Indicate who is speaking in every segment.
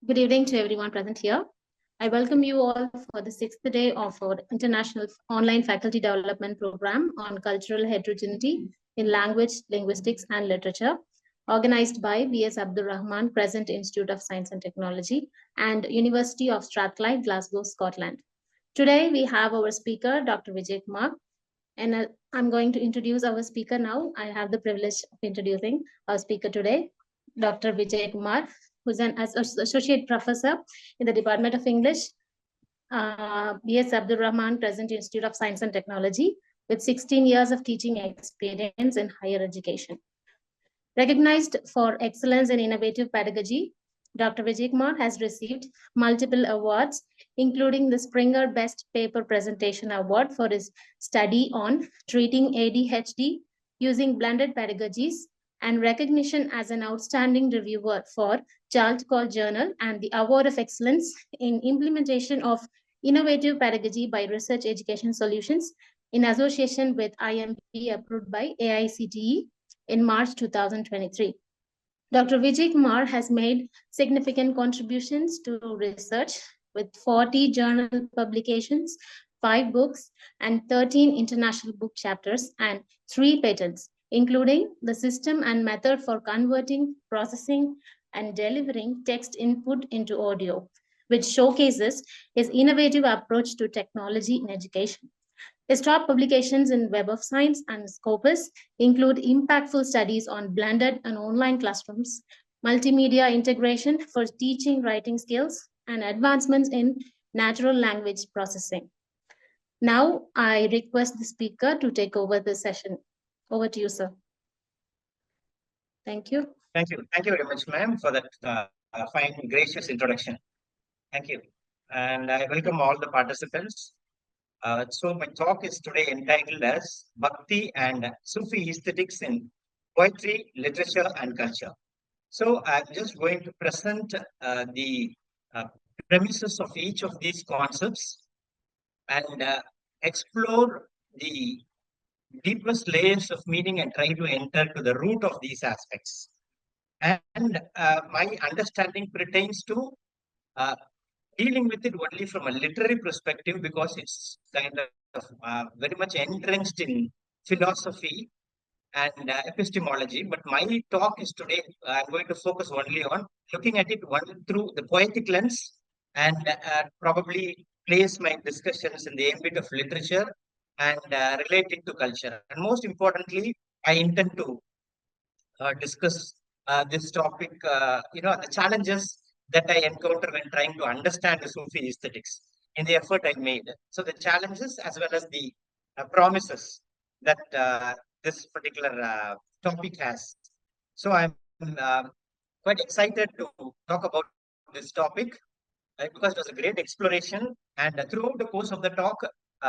Speaker 1: Good evening to everyone present here. I welcome you all for the sixth day of our International Online Faculty Development Program on Cultural Heterogeneity in Language, Linguistics and Literature, organized by V.S. Abdur Rahman, Crescent Institute of Science and Technology, and University of Strathclyde, Glasgow, Scotland. Today we have our speaker, Dr. Vijayakumar, and I'm going to introduce our speaker now. I have the privilege of introducing our speaker today, Dr. Vijayakumar, who's an associate professor in the Department of English, B.S. Abdur Rahman, Crescent Institute of Science and Technology, with 16 years of teaching experience in higher education. Recognized for excellence in innovative pedagogy, Dr. Vijayakumar has received multiple awards, including the Springer Best Paper Presentation Award for his study on treating ADHD using blended pedagogies, and recognition as an outstanding reviewer for Strathclyde Journal, and the Award of Excellence in Implementation of Innovative Pedagogy by Research Education Solutions in association with IMP approved by AICTE in March 2023. Dr. Vijay Kumar has made significant contributions to research with 40 journal publications, 5 books, and 13 international book chapters, and 3 patents, including the system and method for converting, processing, and delivering text input into audio, which showcases his innovative approach to technology in education. His top publications in Web of Science and Scopus include impactful studies on blended and online classrooms, multimedia integration for teaching writing skills, and advancements in natural language processing. Now, I request the speaker to take over the session. Over to you, sir. Thank you.
Speaker 2: Thank you. Thank you very much, ma'am, for that fine, gracious introduction. Thank you. And I welcome all the participants. So my talk is today entitled as Bhakti and Sufi Aesthetics in Poetry, Literature and Culture. So I'm just going to present the premises of each of these concepts and explore the deepest layers of meaning and try to enter to the root of these aspects. And my understanding pertains to dealing with it only from a literary perspective because it's kind of very much entrenched in philosophy and epistemology. But my talk is today, I'm going to focus only on looking at it through the poetic lens and probably place my discussions in the ambit of literature and relate it to culture. And most importantly, I intend to discuss this topic, the challenges that I encounter when trying to understand the Sufi aesthetics in the effort I made. So the challenges as well as the promises that this particular topic has. So I'm quite excited to talk about this topic because it was a great exploration. And throughout the course of the talk,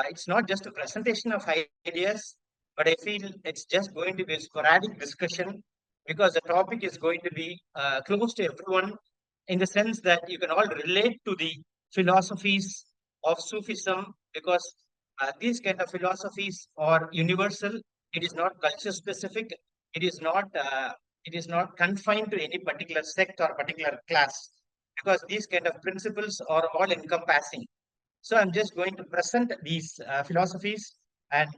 Speaker 2: it's not just a presentation of ideas, but I feel it's just going to be a sporadic discussion because the topic is going to be close to everyone in the sense that you can all relate to the philosophies of Sufism because these kind of philosophies are universal. It is not culture specific. It is not confined to any particular sect or particular class because these kind of principles are all encompassing. So I'm just going to present these philosophies and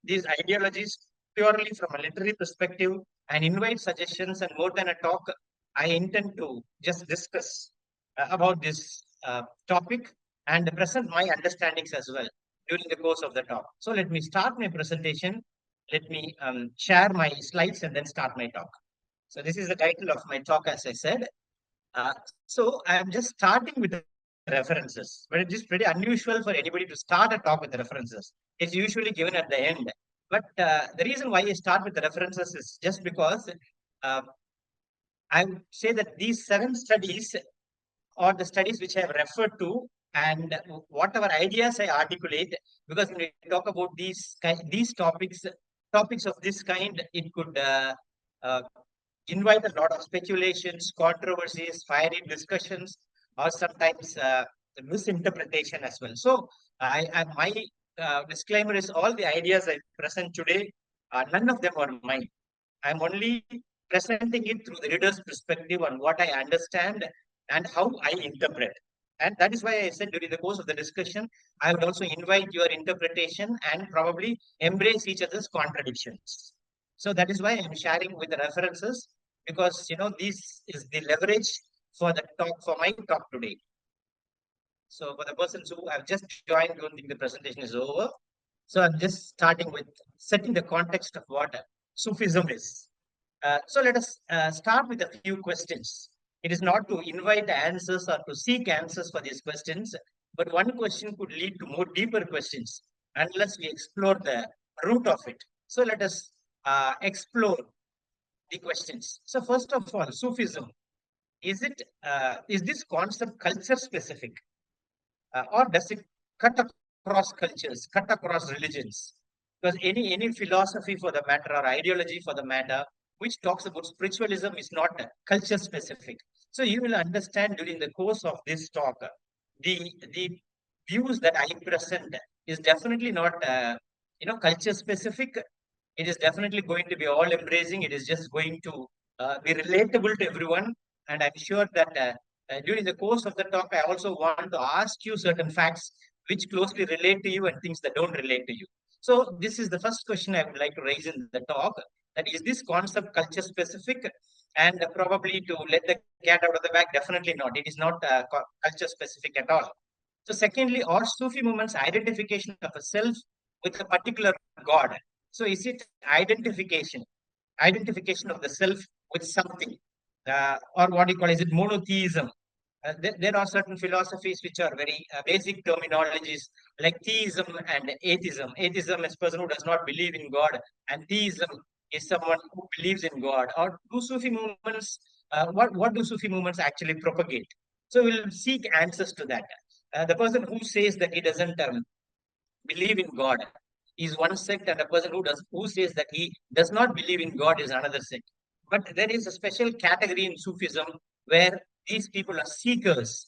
Speaker 2: these ideologies purely from a literary perspective and invite suggestions. And more than a talk, I intend to just discuss about this topic and present my understandings as well during the course of the talk. So let me start my presentation. Let me share my slides and then start my talk. So this is the title of my talk, as I said. So I'm just starting with the references, but it is pretty unusual for anybody to start a talk with the references. It's usually given at the end. But the reason why I start with the references is just because I would say that these 7 studies are the studies which I have referred to and whatever ideas I articulate, because when we talk about these topics of this kind, it could invite a lot of speculations, controversies, fiery discussions, or sometimes misinterpretation as well. So my disclaimer is all the ideas I present today, none of them are mine. I'm only presenting it through the reader's perspective on what I understand and how I interpret. And that is why I said during the course of the discussion, I would also invite your interpretation and probably embrace each other's contradictions. So that is why I'm sharing with the references, because this is the leverage for the talk, for my talk today. So for the persons who have just joined, don't think the presentation is over. So I'm just starting with setting the context of what Sufism is. So let us start with a few questions. It is not to invite answers or to seek answers for these questions, but one question could lead to more deeper questions unless we explore the root of it. So let us explore the questions. So first of all, Sufism, is this concept culture specific, or does it cut across cultures, cut across religions? Because any philosophy for the matter or ideology for the matter which talks about spiritualism is not culture specific. So you will understand during the course of this talk, the views that I present is definitely not culture specific. It is definitely going to be all embracing. It is just going to be relatable to everyone. And I'm sure that during the course of the talk, I also want to ask you certain facts which closely relate to you and things that don't relate to you. So this is the first question I would like to raise in the talk. That is this concept culture specific? And probably to let the cat out of the bag, definitely not. It is not culture specific at all. So secondly, are Sufi movements identification of a self with a particular God? So is it identification of the self with something, or what you call, is it monotheism? There are certain philosophies which are very basic terminologies like theism and atheism. Atheism is a person who does not believe in God, and theism is someone who believes in God. Or do Sufi movements, what do Sufi movements actually propagate? So we'll seek answers to that. The person who says that he doesn't believe in God is one sect, and a person who says that he does not believe in God is another sect. But there is a special category in Sufism where these people are seekers,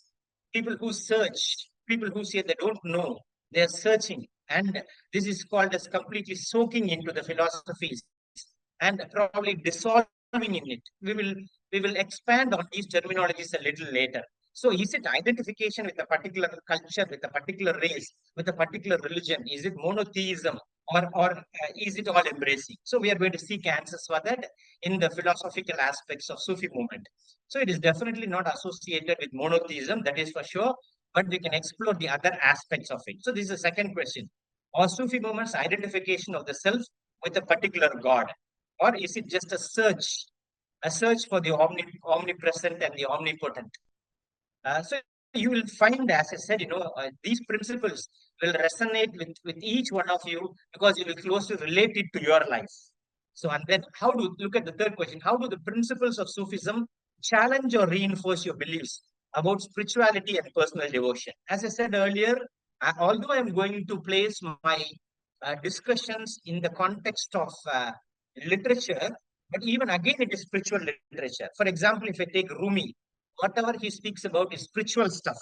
Speaker 2: people who search, people who say they don't know, they are searching, and this is called as completely soaking into the philosophies and probably dissolving in it. We will expand on these terminologies a little later. So is it identification with a particular culture, with a particular race, with a particular religion? Is it monotheism, or is it all embracing? So we are going to seek answers for that in the philosophical aspects of Sufi movement. So it is definitely not associated with monotheism, that is for sure, but we can explore the other aspects of it. So this is the second question. Are Sufi movements identification of the self with a particular God? Or is it just a search for the omnipresent and the omnipotent? So you will find, as I said, these principles will resonate with each one of you because you will closely relate it to your life. So, and then how do look at the third question? How do the principles of Sufism challenge or reinforce your beliefs about spirituality and personal devotion? As I said earlier, although I am going to place my discussions in the context of literature, but even again, it is spiritual literature. For example, if I take Rumi, whatever he speaks about is spiritual stuff.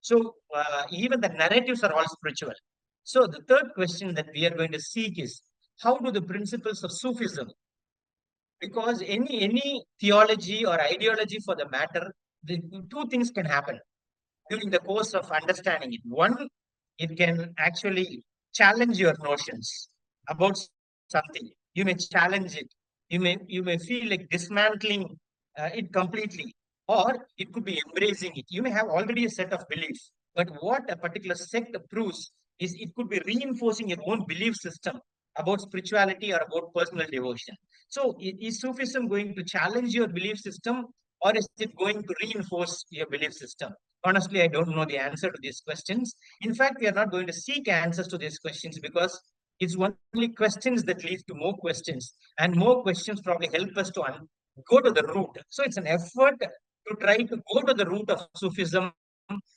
Speaker 2: So even the narratives are all spiritual. So the third question that we are going to seek is how do the principles of Sufism, because any theology or ideology for the matter, the two things can happen during the course of understanding it. One, it can actually challenge your notions about something. You may challenge it. You may feel like dismantling it completely, or it could be embracing it. You may have already a set of beliefs, but what a particular sect proves is it could be reinforcing your own belief system about spirituality or about personal devotion. So, is Sufism going to challenge your belief system, or is it going to reinforce your belief system? Honestly, I don't know the answer to these questions. In fact, we are not going to seek answers to these questions because it's only questions that lead to more questions, and more questions probably help us to go to the root. So it's an effort to try to go to the root of Sufism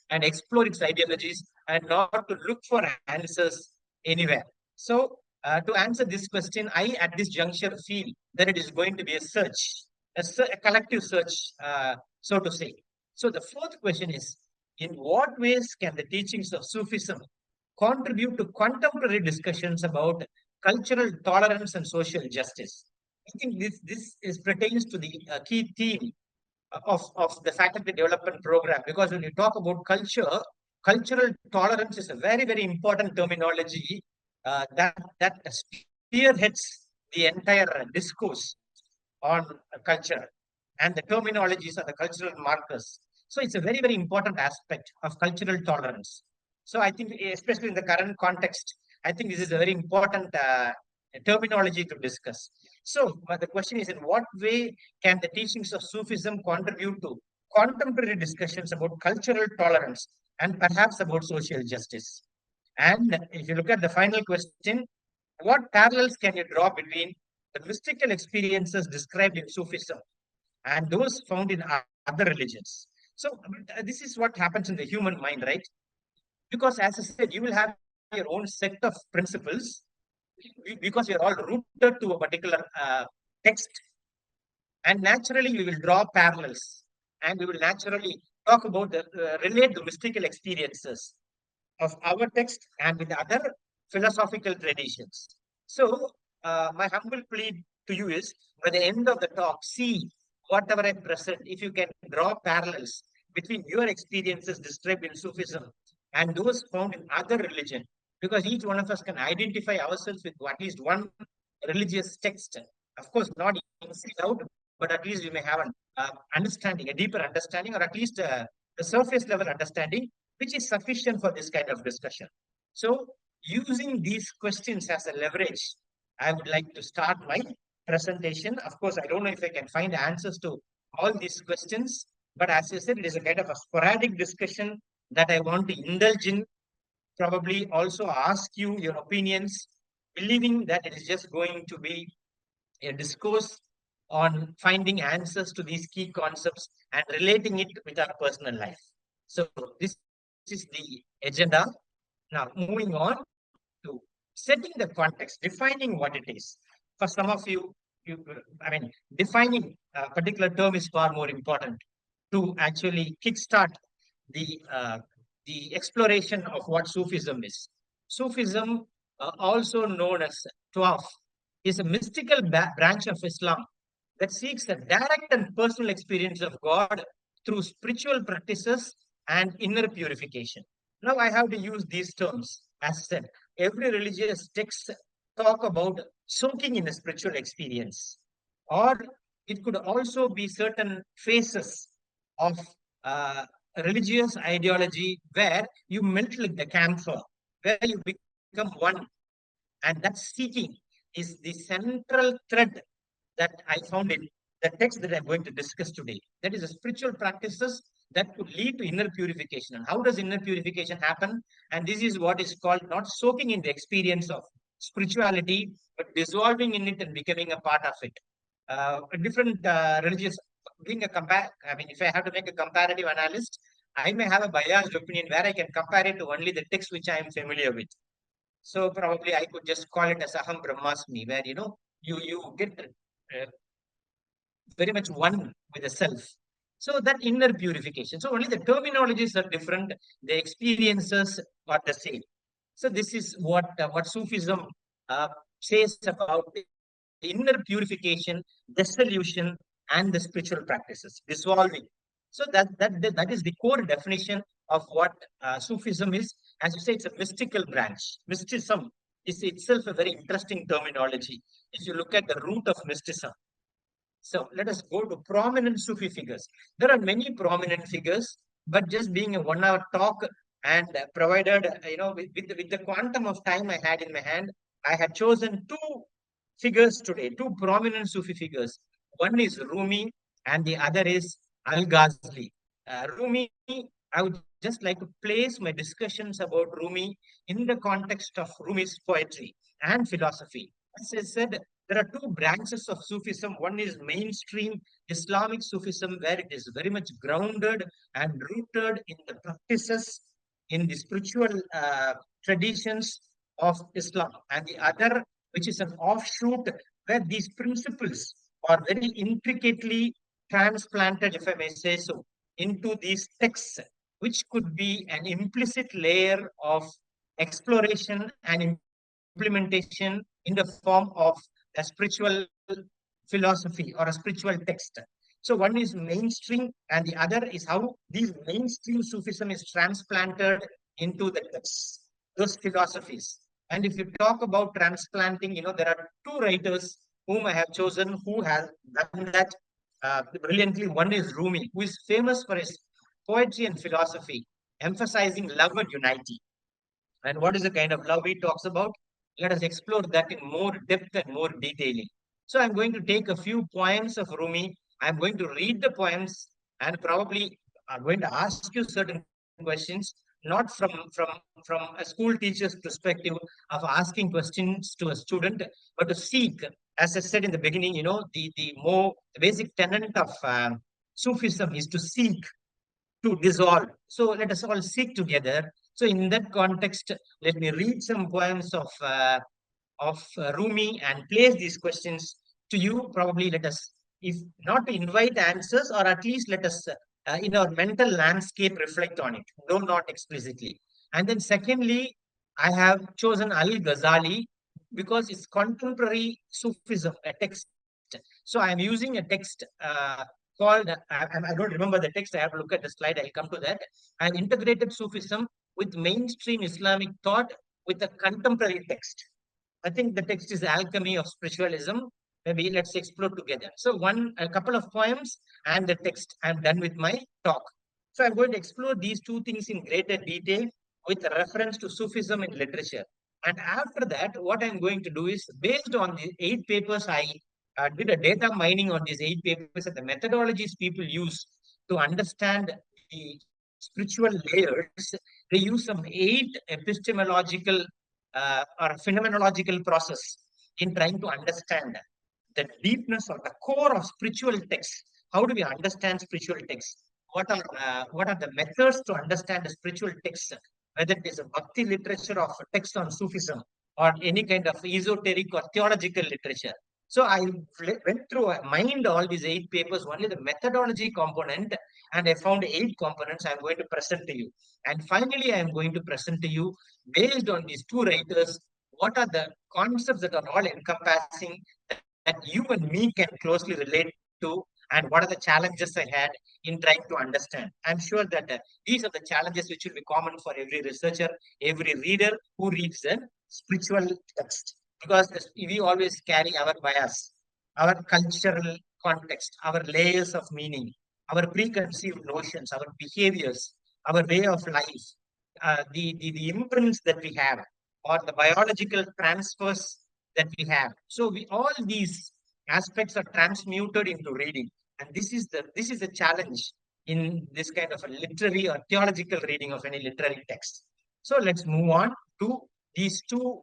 Speaker 2: and explore its ideologies and not to look for answers anywhere. So, to answer this question, I at this juncture feel that it is going to be a search, a collective search, so to say. So, the fourth question is, in what ways can the teachings of Sufism contribute to contemporary discussions about cultural tolerance and social justice? I think this pertains to the key theme of the faculty development program, because when you talk about culture, cultural tolerance is a very, very important terminology that spearheads the entire discourse on culture, and the terminologies are the cultural markers. So it's a very, very important aspect of cultural tolerance. So I think, especially in the current context, I think this is a very important terminology to discuss. So the question is, in what way can the teachings of Sufism contribute to contemporary discussions about cultural tolerance and perhaps about social justice? And if you look at the final question, what parallels can you draw between the mystical experiences described in Sufism and those found in other religions? So this is what happens in the human mind, right? Because as I said, you will have your own set of principles because you're all rooted to a particular text, and naturally we will draw parallels, and we will naturally talk about the relate the mystical experiences of our text and with other philosophical traditions. So, my humble plea to you is, by the end of the talk, see whatever I present, if you can draw parallels between your experiences described in Sufism and those found in other religion, because each one of us can identify ourselves with at least one religious text. Of course, not inside out, but at least we may have an understanding, a deeper understanding, or at least a surface level understanding, which is sufficient for this kind of discussion. So, using these questions as a leverage, I would like to start my presentation. Of course, I don't know if I can find answers to all these questions, but as I said, it is a kind of a sporadic discussion that I want to indulge in, probably also ask you your opinions, believing that it is just going to be a discourse on finding answers to these key concepts and relating it with our personal life. So this is the agenda. Now, moving on to setting the context, defining what it is. For some of you, I mean, defining a particular term is far more important to actually kickstart the exploration of what Sufism is. Sufism, also known as Tawaf, is a mystical branch of Islam that seeks a direct and personal experience of God through spiritual practices and inner purification. Now, I have to use these terms. As said, every religious text talk about soaking in a spiritual experience, or it could also be certain phases of uh, religious ideology where you melt like the camphor, where you become one, and that seeking is the central thread that I found in the text that I'm going to discuss today. That is, the spiritual practices that could lead to inner purification. And how does inner purification happen? And this is what is called not soaking in the experience of spirituality, but dissolving in it and becoming a part of it. Different religious, doing a compare. I mean, if I have to make a comparative analysis, I may have a biased opinion where I can compare it to only the text which I am familiar with. So probably I could just call it as Aham Brahmasmi, where you get very much one with the self. So that inner purification. So only the terminologies are different, the experiences are the same. So this is what Sufism uh, says about the inner purification, dissolution, and the spiritual practices, dissolving. So that is the core definition of what Sufism is. As you say, it's a mystical branch. Mysticism is itself a very interesting terminology. If you look at the root of mysticism, so let us go to prominent Sufi figures. There are many prominent figures, but just being a 1 hour talk and provided, with the quantum of time I had in my hand, I had chosen two figures today, two prominent Sufi figures. One is Rumi and the other is Al-Ghazali. Rumi, I would just like to place my discussions about Rumi in the context of Rumi's poetry and philosophy. As I said, there are two branches of Sufism. One is mainstream Islamic Sufism, where it is very much grounded and rooted in the practices, in the spiritual traditions of Islam. And the other, which is an offshoot, where these principles are very intricately transplanted, if I may say so, into these texts, which could be an implicit layer of exploration and implementation in the form of a spiritual philosophy or a spiritual text. So one is mainstream, and the other is how these mainstream Sufism is transplanted into the texts, those philosophies. And if you talk about transplanting, there are two writers whom I have chosen who have done that brilliantly. One is Rumi, who is famous for his poetry and philosophy, emphasizing love and unity. And what is the kind of love he talks about? Let us explore that in more depth and more detailing. So I'm going to take a few poems of Rumi. I'm going to read the poems, and probably I'm going to ask you certain questions, not from a school teacher's perspective of asking questions to a student, but to seek, as I said in the beginning, the basic tenet of Sufism is to seek to dissolve. So let us all seek together. So in that context, let me read some poems of Rumi and place these questions to you. Probably let us, if not to invite answers, or at least let us, in our mental landscape, reflect on it, though not explicitly. And then secondly, I have chosen Ali Ghazali because it's contemporary Sufism, a text. So I am using a text called, I don't remember the text. I have to look at the slide. I'll come to that. I have integrated Sufism with mainstream Islamic thought with a contemporary text. I think the text is Alchemy of Spiritualism. Maybe let's explore together. So a couple of poems and the text. I'm done with my talk. So I'm going to explore these two things in greater detail with reference to Sufism in literature. And after that, what I'm going to do is, based on the 8 papers, I did a data mining on these 8 papers and the methodologies people use to understand the spiritual layers. They use some 8 epistemological or phenomenological process in trying to understand the deepness or the core of spiritual texts. How do we understand spiritual texts? What are the methods to understand the spiritual text, whether it is a bhakti literature of a text on Sufism or any kind of esoteric or theological literature. So I went through, mined all these 8 papers, only the methodology component, and I found 8 components I'm going to present to you. And finally, I am going to present to you, based on these two writers, what are the concepts that are all encompassing that you and me can closely relate to, and what are the challenges I had in trying to understand. I'm sure that these are the challenges which will be common for every researcher, every reader who reads a spiritual text, because we always carry our bias, our cultural context, our layers of meaning, our preconceived notions, our behaviors, our way of life, the imprints that we have, or the biological transfers that we have. So all these aspects are transmuted into reading, and this is a challenge in this kind of a literary or theological reading of any literary text. So let's move on to these two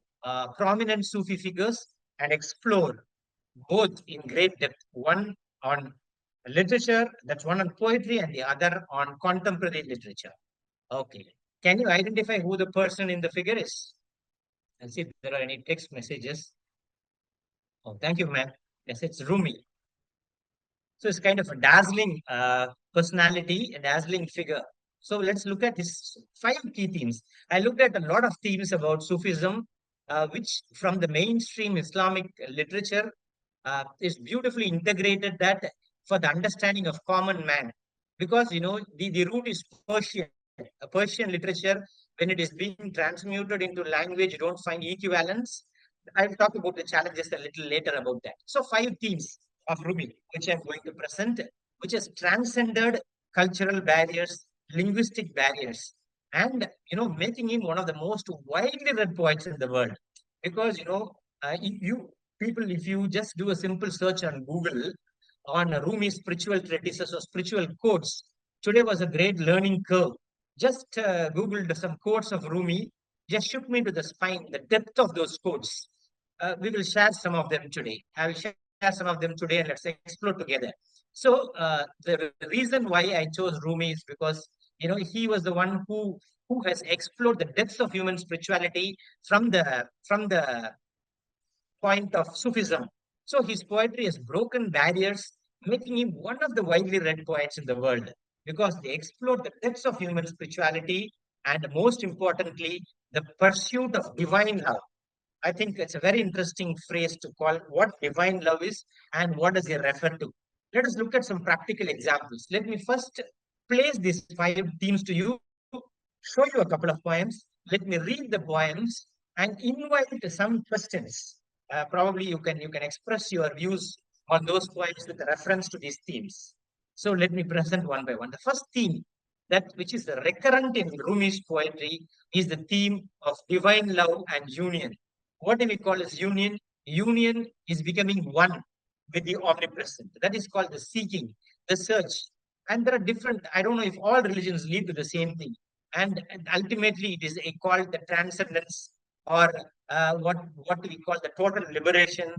Speaker 2: prominent Sufi figures and explore both in great depth. One on literature, that's one on poetry, and the other on contemporary literature. Okay. Can you identify who the person in the figure is? And see if there are any text messages. Oh, thank you, ma'am. Yes, it's Rumi. So it's kind of a dazzling personality, a dazzling figure. So let's look at his 5 key themes. I looked at a lot of themes about Sufism, which from the mainstream Islamic literature is beautifully integrated that for the understanding of common man. Because, the root is Persian. A Persian literature, when it is being transmuted into language, you don't find equivalents. I'll talk about the challenges a little later about that. So 5 themes of Rumi, which I'm going to present, which has transcended cultural barriers, linguistic barriers, and making him one of the most widely read poets in the world. Because you people, if you just do a simple search on Google on Rumi's spiritual treatises or spiritual quotes, today was a great learning curve. Just Googled some quotes of Rumi, just shook me to the spine, the depth of those quotes. We will share some of them today. I will share some of them today, and let's explore together. So the reason why I chose Rumi is because he was the one who has explored the depths of human spirituality from the point of Sufism. So his poetry has broken barriers, making him one of the widely read poets in the world, because they explore the depths of human spirituality and, most importantly, the pursuit of divine love. I think it's a very interesting phrase to call what divine love is and what does it refer to. Let us look at some practical examples. Let me first place these 5 themes to you, show you a couple of poems. Let me read the poems and invite some questions. Probably you can express your views on those poems with reference to these themes. So let me present one by one. The first theme, that which is recurrent in Rumi's poetry, is the theme of divine love and union. What do we call as union? Union is becoming one with the omnipresent. That is called the seeking, the search. And there are different, I don't know if all religions lead to the same thing. And ultimately, it is called the transcendence, or what we call the total liberation,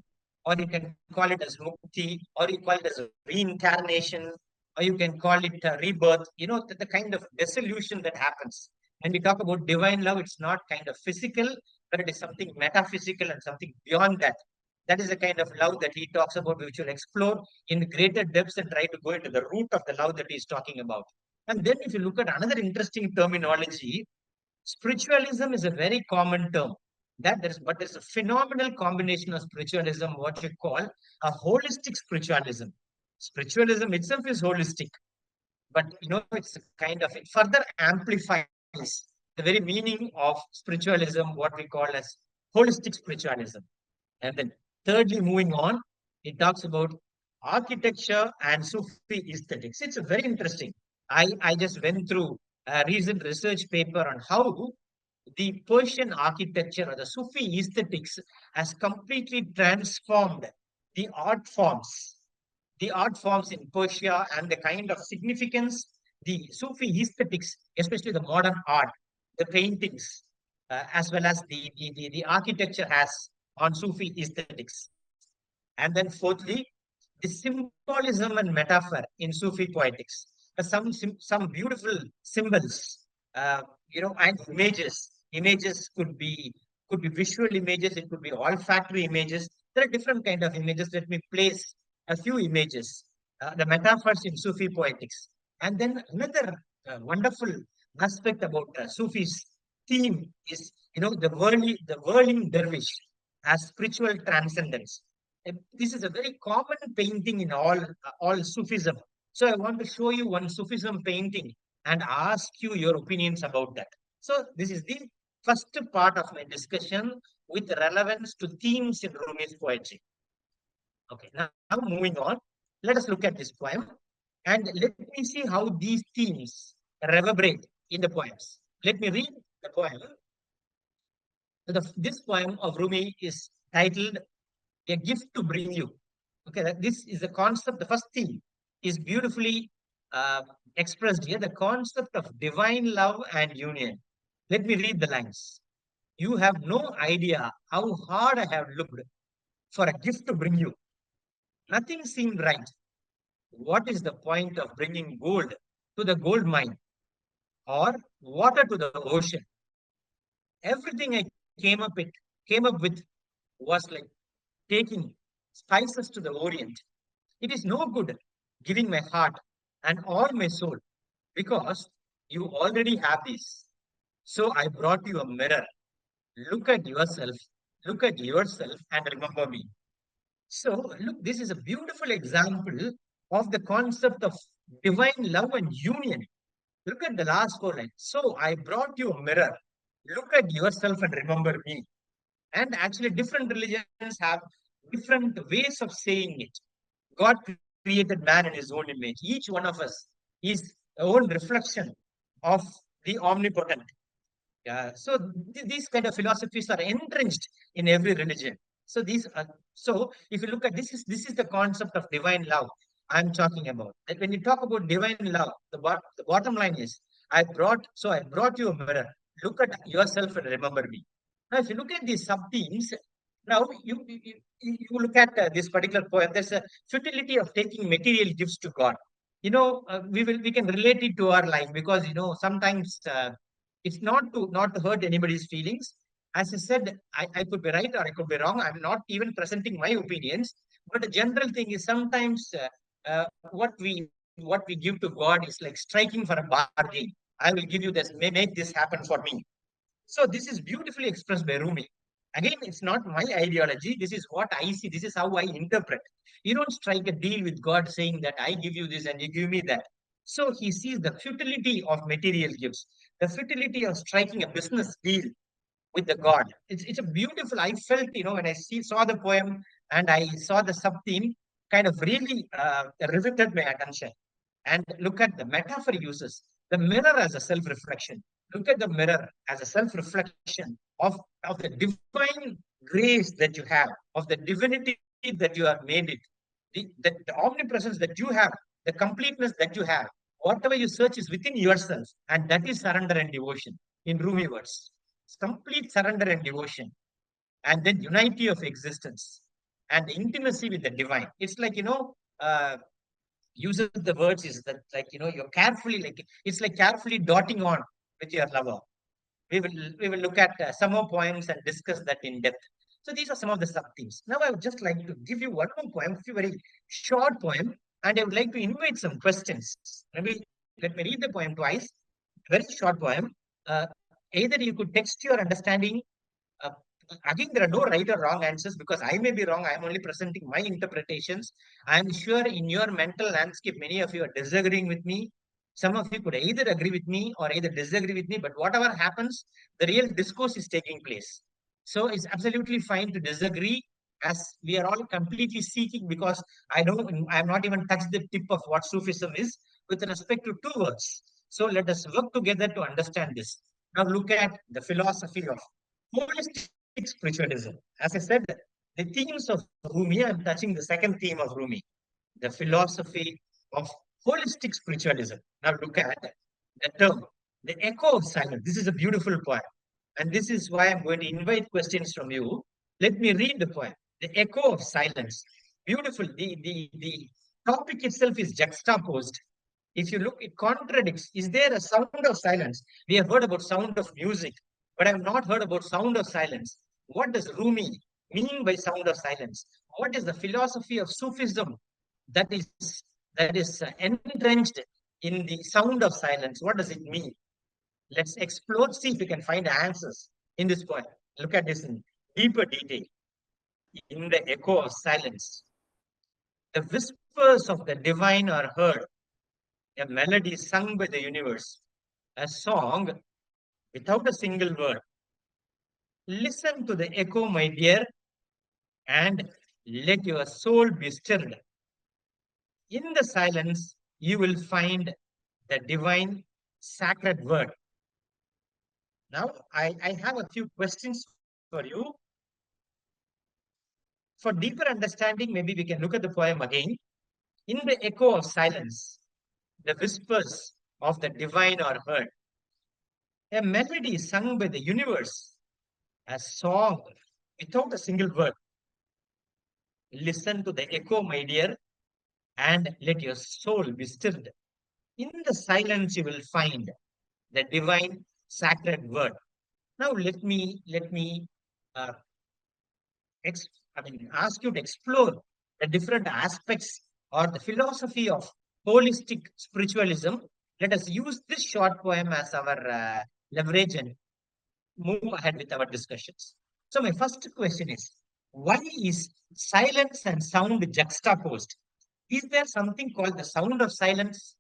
Speaker 2: or you can call it as mukti, or you call it as reincarnation, or you can call it rebirth. You know, the kind of dissolution that happens. When we talk about divine love, it's not kind of physical, but it is something metaphysical and something beyond that. That is the kind of love that he talks about, which we'll explore in greater depths and try to go into the root of the love that he's talking about. And then if you look at another interesting terminology, spiritualism is a very common term. But there's a phenomenal combination of spiritualism, what you call a holistic spiritualism. Spiritualism itself is holistic, but it's a kind of, it further amplifies the very meaning of spiritualism, what we call as holistic spiritualism. And then thirdly, moving on, it talks about architecture and Sufi aesthetics. It's a very interesting. I just went through a recent research paper on how the Persian architecture or the Sufi aesthetics has completely transformed the art forms, in Persia, and the kind of significance the Sufi aesthetics, especially the modern art, the paintings, as well as the architecture has on Sufi aesthetics. And then fourthly, the symbolism and metaphor in Sufi poetics. Some beautiful symbols, and images. Images could be visual images, it could be olfactory images. There are different kind of images. Let me place a few images, the metaphors in Sufi poetics. And then another wonderful aspect about Sufi's theme is, the whirling dervish as spiritual transcendence. This is a very common painting in all Sufism. So I want to show you one Sufism painting and ask you your opinions about that. So this is the first part of my discussion with relevance to themes in Rumi's poetry. Okay, now moving on, let us look at this poem and let me see how these themes reverberate in the poems. Let me read the poem. This poem of Rumi is titled A Gift to Bring You. Okay, this is the concept. The first theme is beautifully expressed here, the concept of divine love and union. Let me read the lines. You have no idea how hard I have looked for a gift to bring you. Nothing seemed right. What is the point of bringing gold to the gold mine or water to the ocean? Everything I came up with was like taking spices to the Orient. It is no good giving my heart and all my soul because you already have this. So I brought you a mirror. Look at yourself, and remember me. So, look, this is a beautiful example of the concept of divine love and union. Look at the last 4 lines. So I brought you a mirror. Look at yourself and remember me. And actually, different religions have different ways of saying it. God created man in his own image. Each one of us is a own reflection of the omnipotent. So these kind of philosophies are entrenched in every religion. So if you look at this is the concept of divine love I'm talking about. That when you talk about divine love, the bottom line is I brought you a mirror. Look at yourself and remember me. Now, if you look at these sub themes, now you look at this particular poem. There's a futility of taking material gifts to God. We can relate it to our life because sometimes it's not to hurt anybody's feelings. As I said, I could be right or I could be wrong. I'm not even presenting my opinions. But the general thing is sometimes what we give to God is like striking for a bargain. I will give you this, make this happen for me. So this is beautifully expressed by Rumi. Again, it's not my ideology. This is what I see. This is how I interpret. You don't strike a deal with God saying that I give you this and you give me that. So he sees the futility of material gifts, the futility of striking a business deal with the God. It's a beautiful. I felt, when I saw the poem and I saw the sub theme, kind of really riveted my attention. And look at the metaphor uses the mirror as a self-reflection. Look at the mirror as a self-reflection of the divine grace that you have, of the divinity that you have made it, the omnipresence that you have, the completeness that you have. Whatever you search is within yourself, and that is surrender and devotion in Rumi words. It's complete surrender and devotion, and then unity of existence and intimacy with the divine. It's like, uses the words is that, like, you're carefully, like, it's like carefully dotting on with your lover. We will look at some more poems and discuss that in depth. So these are some of the sub themes. Now I would just like to give you one more poem, a very short poem, and I would like to invite some questions. Maybe let me read the poem twice. Very short poem. uh, Either you could text your understanding. uh, Again, there are no right or wrong answers because I may be wrong. I am only presenting my interpretations. I am sure in your mental landscape, many of you are disagreeing with me. Some of you could either agree with me or either disagree with me, but whatever happens, the real discourse is taking place. So it's absolutely fine to disagree, as we are all completely seeking, because I have not even touched the tip of what Sufism is with respect to two words. So let us work together to understand this. Now look at the philosophy of holistic spiritualism. As I said, the themes of Rumi, I'm touching the second theme of Rumi, the philosophy of holistic spiritualism. Now look at the term, the echo of silence. This is a beautiful poem. And this is why I'm going to invite questions from you. Let me read the poem. The echo of silence. Beautiful. The topic itself is juxtaposed. If you look, it contradicts. Is there a sound of silence? We have heard about sound of music, but I have not heard about sound of silence. What does Rumi mean by sound of silence? What is the philosophy of Sufism that is entrenched in the sound of silence? What does it mean? Let's explore, see if we can find answers in this point. Look at this in deeper detail. In the echo of silence, the whispers of the divine are heard, a melody sung by the universe, a song without a single word. Listen to the echo, my dear, and let your soul be stirred. In the silence, you will find the divine sacred word. Now, I have a few questions for you. For deeper understanding, maybe we can look at the poem again. In the echo of silence, the whispers of the divine are heard. A melody sung by the universe, a song without a single word. Listen to the echo, my dear, and let your soul be stirred. In the silence, you will find the divine sacred word. Now, let me uh, ask you to explore the different aspects or the philosophy of holistic spiritualism. Let us use this short poem as our leverage and move ahead with our discussions. So, my first question is, why is silence and sound juxtaposed? Is there something called the sound of silence?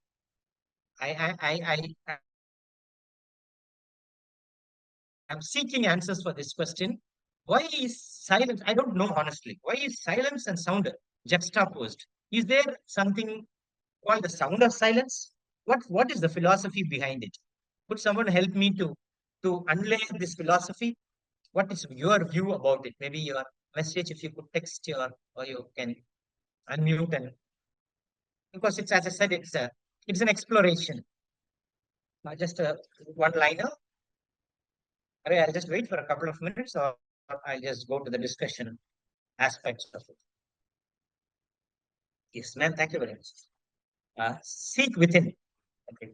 Speaker 2: I am seeking answers for this question. Why is silence? I don't know honestly. Why is silence and sound juxtaposed? Is there something called the sound of silence? What is the philosophy behind it? Could someone help me to unlayer this philosophy? What is your view about it? Maybe your message, if you could text your, or you can unmute, and because it's, as I said, it's an exploration. Just a one liner. I'll just wait for a couple of minutes, or I'll just go to the discussion aspects of it. Yes, ma'am. Thank you very much. Seek within. Okay.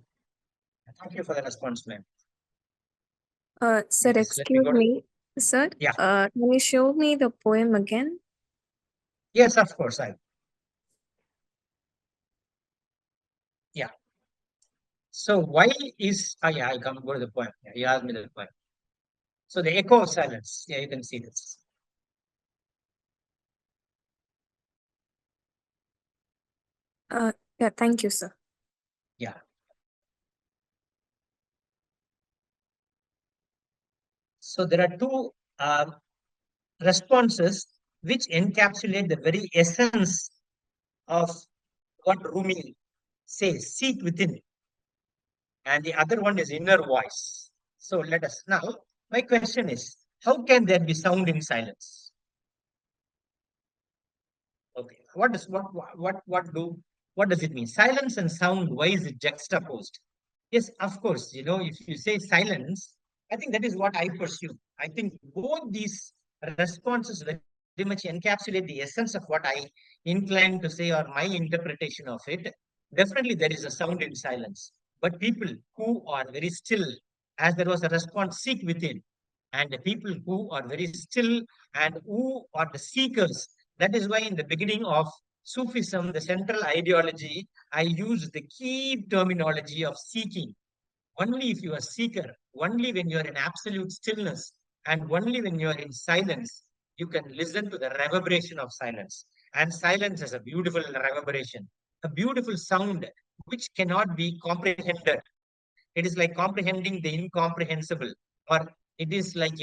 Speaker 2: Thank you for the response, ma'am.
Speaker 3: Sir,
Speaker 2: Yes, let me
Speaker 3: excuse
Speaker 2: go.
Speaker 3: me. Sir,
Speaker 2: Yeah.
Speaker 3: Can you show me the poem again?
Speaker 2: Yes, of course. Yeah. So why is, yeah, I come go to the point. Yeah, you asked me the point. So the echo of silence. Yeah, you can see this.
Speaker 3: Yeah, thank you, sir.
Speaker 2: Yeah. So there are two responses which encapsulate the very essence of what Rumi says, seek within, and the other one is inner voice. So let us now, my question is, how can there be sound in silence? Okay, what does it mean? Silence and sound, why is it juxtaposed? Yes, of course, if you say silence, I think that is what I pursue. I think both these responses very much encapsulate the essence of what I incline to say or my interpretation of it. Definitely, there is a sound in silence. But people who are very still, as there was a response, seek within. And the people who are very still and who are the seekers. That is why in the beginning of Sufism, the central ideology, I use the key terminology of seeking. Only if you are seeker, only when you are in absolute stillness, and only when you are in silence, you can listen to the reverberation of silence. And silence is a beautiful reverberation, a beautiful sound which cannot be comprehended. It is like comprehending the incomprehensible, or it is like,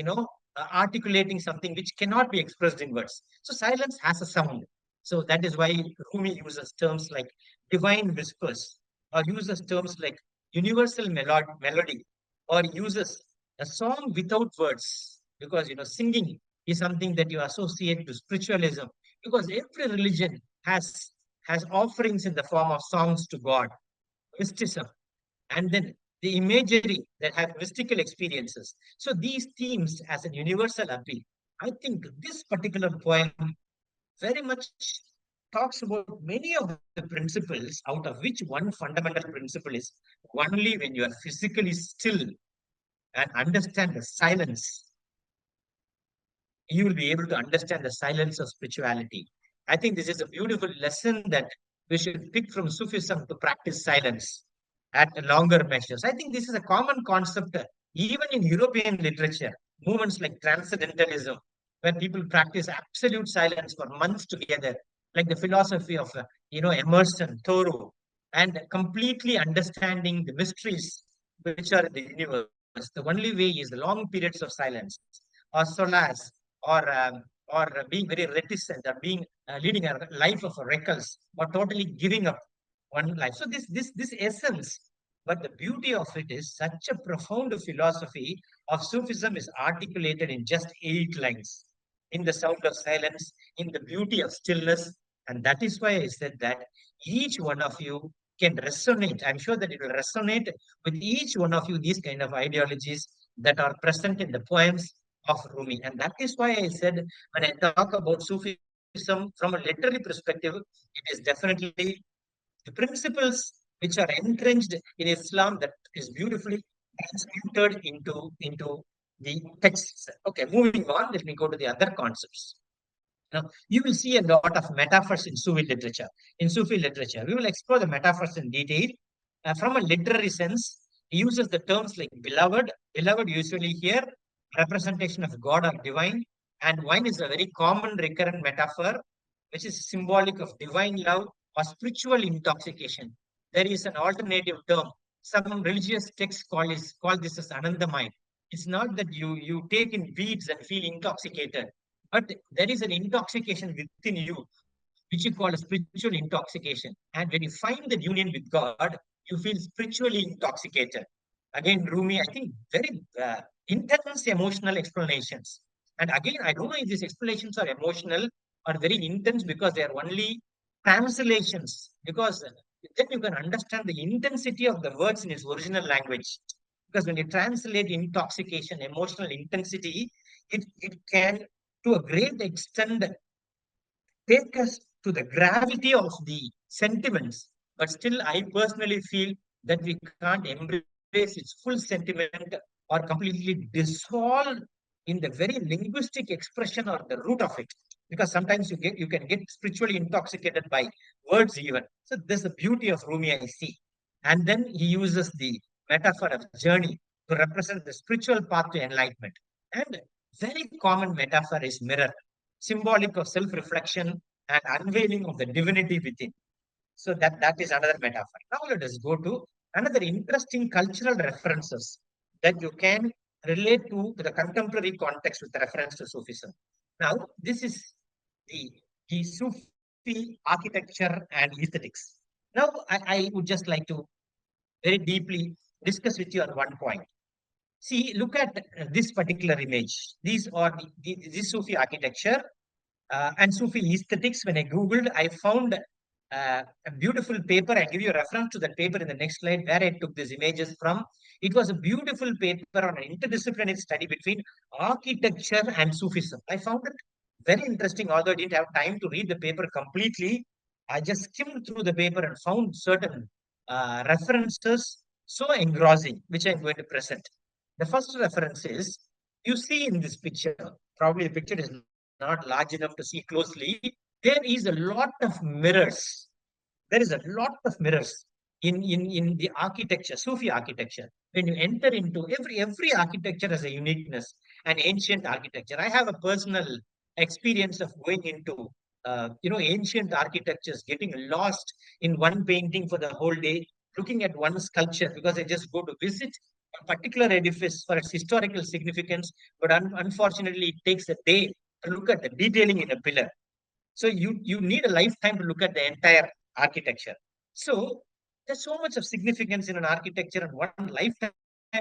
Speaker 2: articulating something which cannot be expressed in words. So silence has a sound. So that is why Rumi uses terms like divine whispers, or uses terms like universal melody, or uses a song without words, because singing is something that you associate to spiritualism, because every religion has offerings in the form of songs to God, mysticism, and then the imagery that have mystical experiences. So these themes as a universal appeal. I think this particular poem very much talks about many of the principles, out of which one fundamental principle is only when you are physically still and understand the silence, you will be able to understand the silence of spirituality. I think this is a beautiful lesson that we should pick from Sufism to practice silence at longer measures. I think this is a common concept even in European literature, movements like transcendentalism, where people practice absolute silence for months together, like the philosophy of Emerson, Thoreau, and completely understanding the mysteries which are in the universe. The only way is the long periods of silence, or solace, or being very reticent, or being leading a life of recluse, or totally giving up one life. So this essence, but the beauty of it is such a profound philosophy of Sufism is articulated in just 8 lines, in the sound of silence, in the beauty of stillness. And that is why I said that each one of you can resonate. I'm sure that it will resonate with each one of you, these kind of ideologies that are present in the poems of Rumi. And that is why I said, when I talk about Sufism from a literary perspective, it is definitely the principles which are entrenched in Islam that is beautifully entered into the texts. Okay, moving on, let me go to the other concepts. Now, you will see a lot of metaphors in Sufi literature. In Sufi literature, we will explore the metaphors in detail. From a literary sense, he uses the terms like beloved. Beloved usually here, representation of God or divine. And wine is a very common recurrent metaphor, which is symbolic of divine love or spiritual intoxication. There is an alternative term. Some religious texts call this as anandamai. It's not that you take in beads and feel intoxicated, but there is an intoxication within you, which you call a spiritual intoxication. And when you find the union with God, you feel spiritually intoxicated. Again, Rumi, I think, very intense emotional explanations. And again, I don't know if these explanations are emotional or very intense, because they are only translations. Because then you can understand the intensity of the words in its original language. Because when you translate intoxication, emotional intensity, it can, to a great extent, take us to the gravity of the sentiments. But still, I personally feel that we can't embrace its full sentiment or completely dissolve in the very linguistic expression or the root of it. Because sometimes you can get spiritually intoxicated by words even. So this is the beauty of Rumi, I see. And then he uses the metaphor of journey to represent the spiritual path to enlightenment. And very common metaphor is mirror, symbolic of self-reflection and unveiling of the divinity within. So that is another metaphor. Now let us go to another interesting cultural references that you can relate to the contemporary context with reference to Sufism. Now, this is the, the Sufi architecture and aesthetics. Now, I would just like to very deeply discuss with you on one point. See, look at this particular image. These are this Sufi architecture and Sufi aesthetics. When I Googled, I found a beautiful paper. I give you a reference to that paper in the next slide where I took these images from. It was a beautiful paper on an interdisciplinary study between architecture and Sufism. I found it very interesting, although I didn't have time to read the paper completely. I just skimmed through the paper and found certain references so engrossing, which I'm going to present. The first reference is you see in this picture, probably the picture is not large enough to see closely. There is a lot of mirrors. There is a lot of mirrors in the architecture, Sufi architecture. When you enter into every architecture has a uniqueness, an ancient architecture. I have a personal experience of going into ancient architectures, getting lost in one painting for the whole day, looking at one sculpture because I just go to visit a particular edifice for its historical significance, but unfortunately it takes a day to look at the detailing in a pillar. So you need a lifetime to look at the entire architecture. So there's so much of significance in an architecture, and one lifetime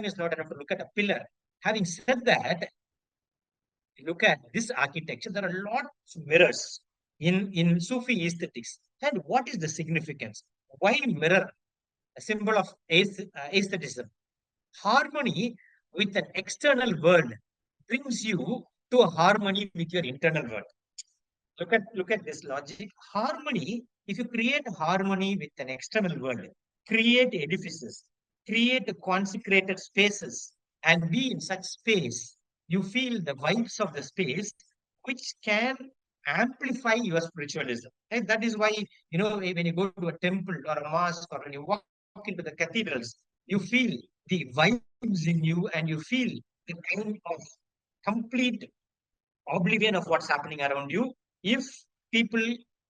Speaker 2: is not enough to look at a pillar. Having said that, look at this architecture. There are lots of mirrors in Sufi aesthetics. And what is the significance? Why mirror? A symbol of aestheticism. Harmony with an external world brings you to a harmony with your internal world. Look at this logic. Harmony, if you create harmony with an external world, create edifices, create consecrated spaces, and be in such space, you feel the vibes of the space, which can amplify your spiritualism. And that is why, when you go to a temple or a mosque, or when you walk into the cathedrals, you feel the vibes in you, and you feel the kind of complete oblivion of what's happening around you if people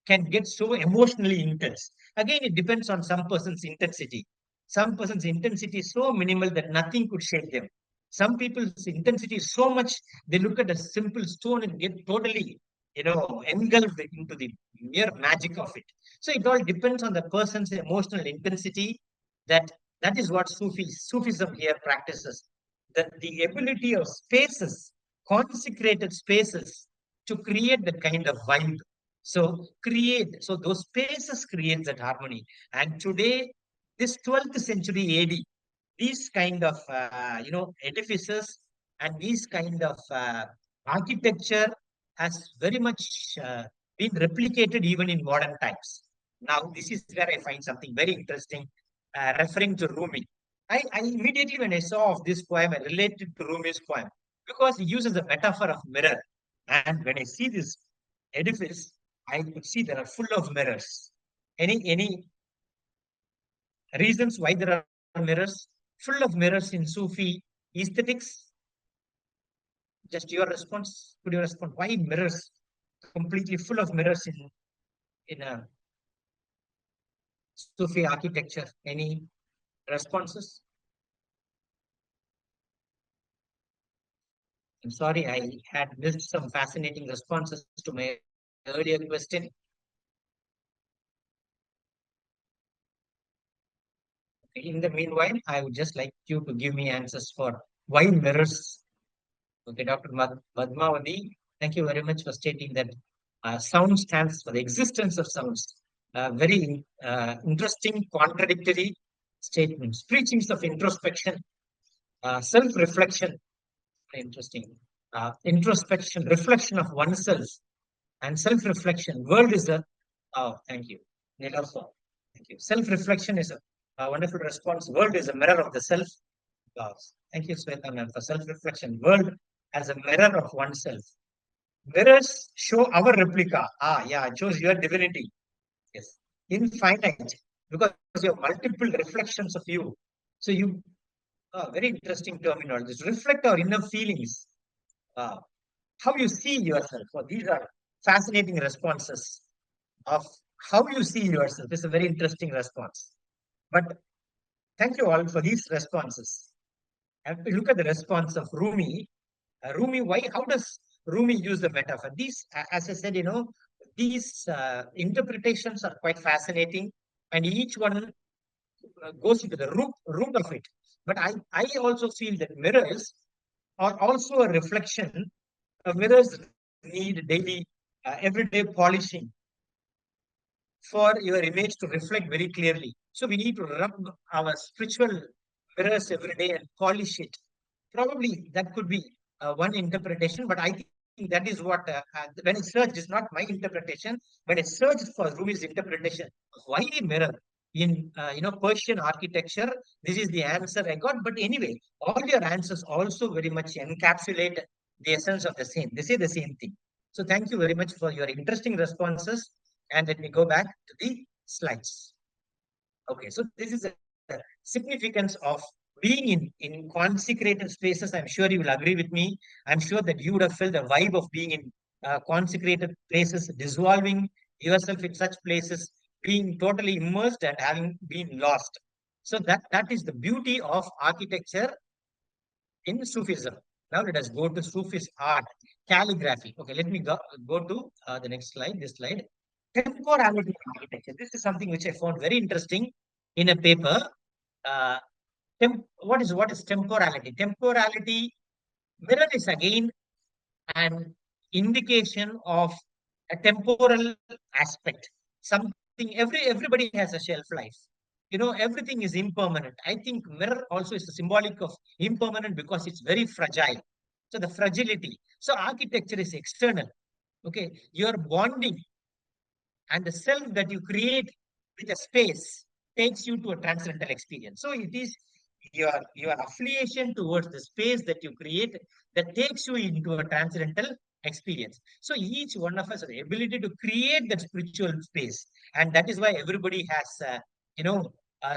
Speaker 2: can get so emotionally intense. Again, it depends on some person's intensity. Some person's intensity is so minimal that nothing could shake them. Some people's intensity is so much, they look at a simple stone and get totally, engulfed into the mere magic of it. So it all depends on the person's emotional intensity. That that is what Sufism here practices. The ability of spaces, consecrated spaces, to create that kind of vibe. So those spaces create that harmony. And today, this 12th century AD, these kind of edifices and these kind of architecture has very much been replicated even in modern times. Now, this is where I find something very interesting, referring to Rumi. I immediately, when I saw of this poem, I related to Rumi's poem because he uses a metaphor of mirror. And when I see this edifice, I could see there are full of mirrors. Any reasons why there are mirrors? Full of mirrors in Sufi aesthetics? Just your response. Could you respond? Why mirrors? Completely full of mirrors in a Sufi architecture. Any responses? I'm sorry, I had missed some fascinating responses to my earlier question. In the meanwhile, I would just like you to give me answers for why mirrors. Okay, Dr. Madmavati, thank you very much for stating that sound stands for the existence of sounds. Very interesting, contradictory statements. Preachings of introspection, self-reflection, interesting. Introspection, reflection of oneself, and self-reflection. World is a, oh, thank you. Nilofa, thank you. Self-reflection is a wonderful response. World is a mirror of the self. Wow. Thank you, Sweta ma'am, for self-reflection. World as a mirror of oneself. Mirrors show our replica. Ah, yeah, it shows your divinity. Yes. Infinite. Because you have multiple reflections of you. So you, very interesting terminology. Reflect our inner feelings. how you see yourself. So these are fascinating responses of how you see yourself. It's a very interesting response. But thank you all for these responses. And we look at the response of Rumi. Rumi, why? How does Rumi use the metaphor? These, as I said, these interpretations are quite fascinating, and each one goes into the root of it. But I also feel that mirrors are also a reflection. Mirrors need daily, everyday polishing for your image to reflect very clearly. So we need to rub our spiritual mirrors every day and polish it. Probably that could be one interpretation, but I think that is what, when I searched, it's not my interpretation. When I searched for Rumi's interpretation, why mirror in Persian architecture, this is the answer I got. But anyway, all your answers also very much encapsulate the essence of the same. They say the same thing. So thank you very much for your interesting responses. And let me go back to the slides. Okay, so this is the significance of being in consecrated spaces. I'm sure you will agree with me. I'm sure that you would have felt the vibe of being in consecrated places, dissolving yourself in such places, being totally immersed and having been lost. So that is the beauty of architecture in Sufism. Now let us go to Sufist art, calligraphy. Okay, let me go to the next slide, this slide. Temporality in architecture. This is something which I found very interesting in a paper. Uh, what is temporality? Temporality, mirror is again an indication of a temporal aspect. Something everybody has a shelf life. Everything is impermanent. I think mirror also is a symbolic of impermanent because it's very fragile. So the fragility. So architecture is external. Okay, you're bonding, and the self that you create with a space takes you to a transcendental experience. So it is your affiliation towards the space that you create that takes you into a transcendental experience. So each one of us has the ability to create that spiritual space, and that is why everybody has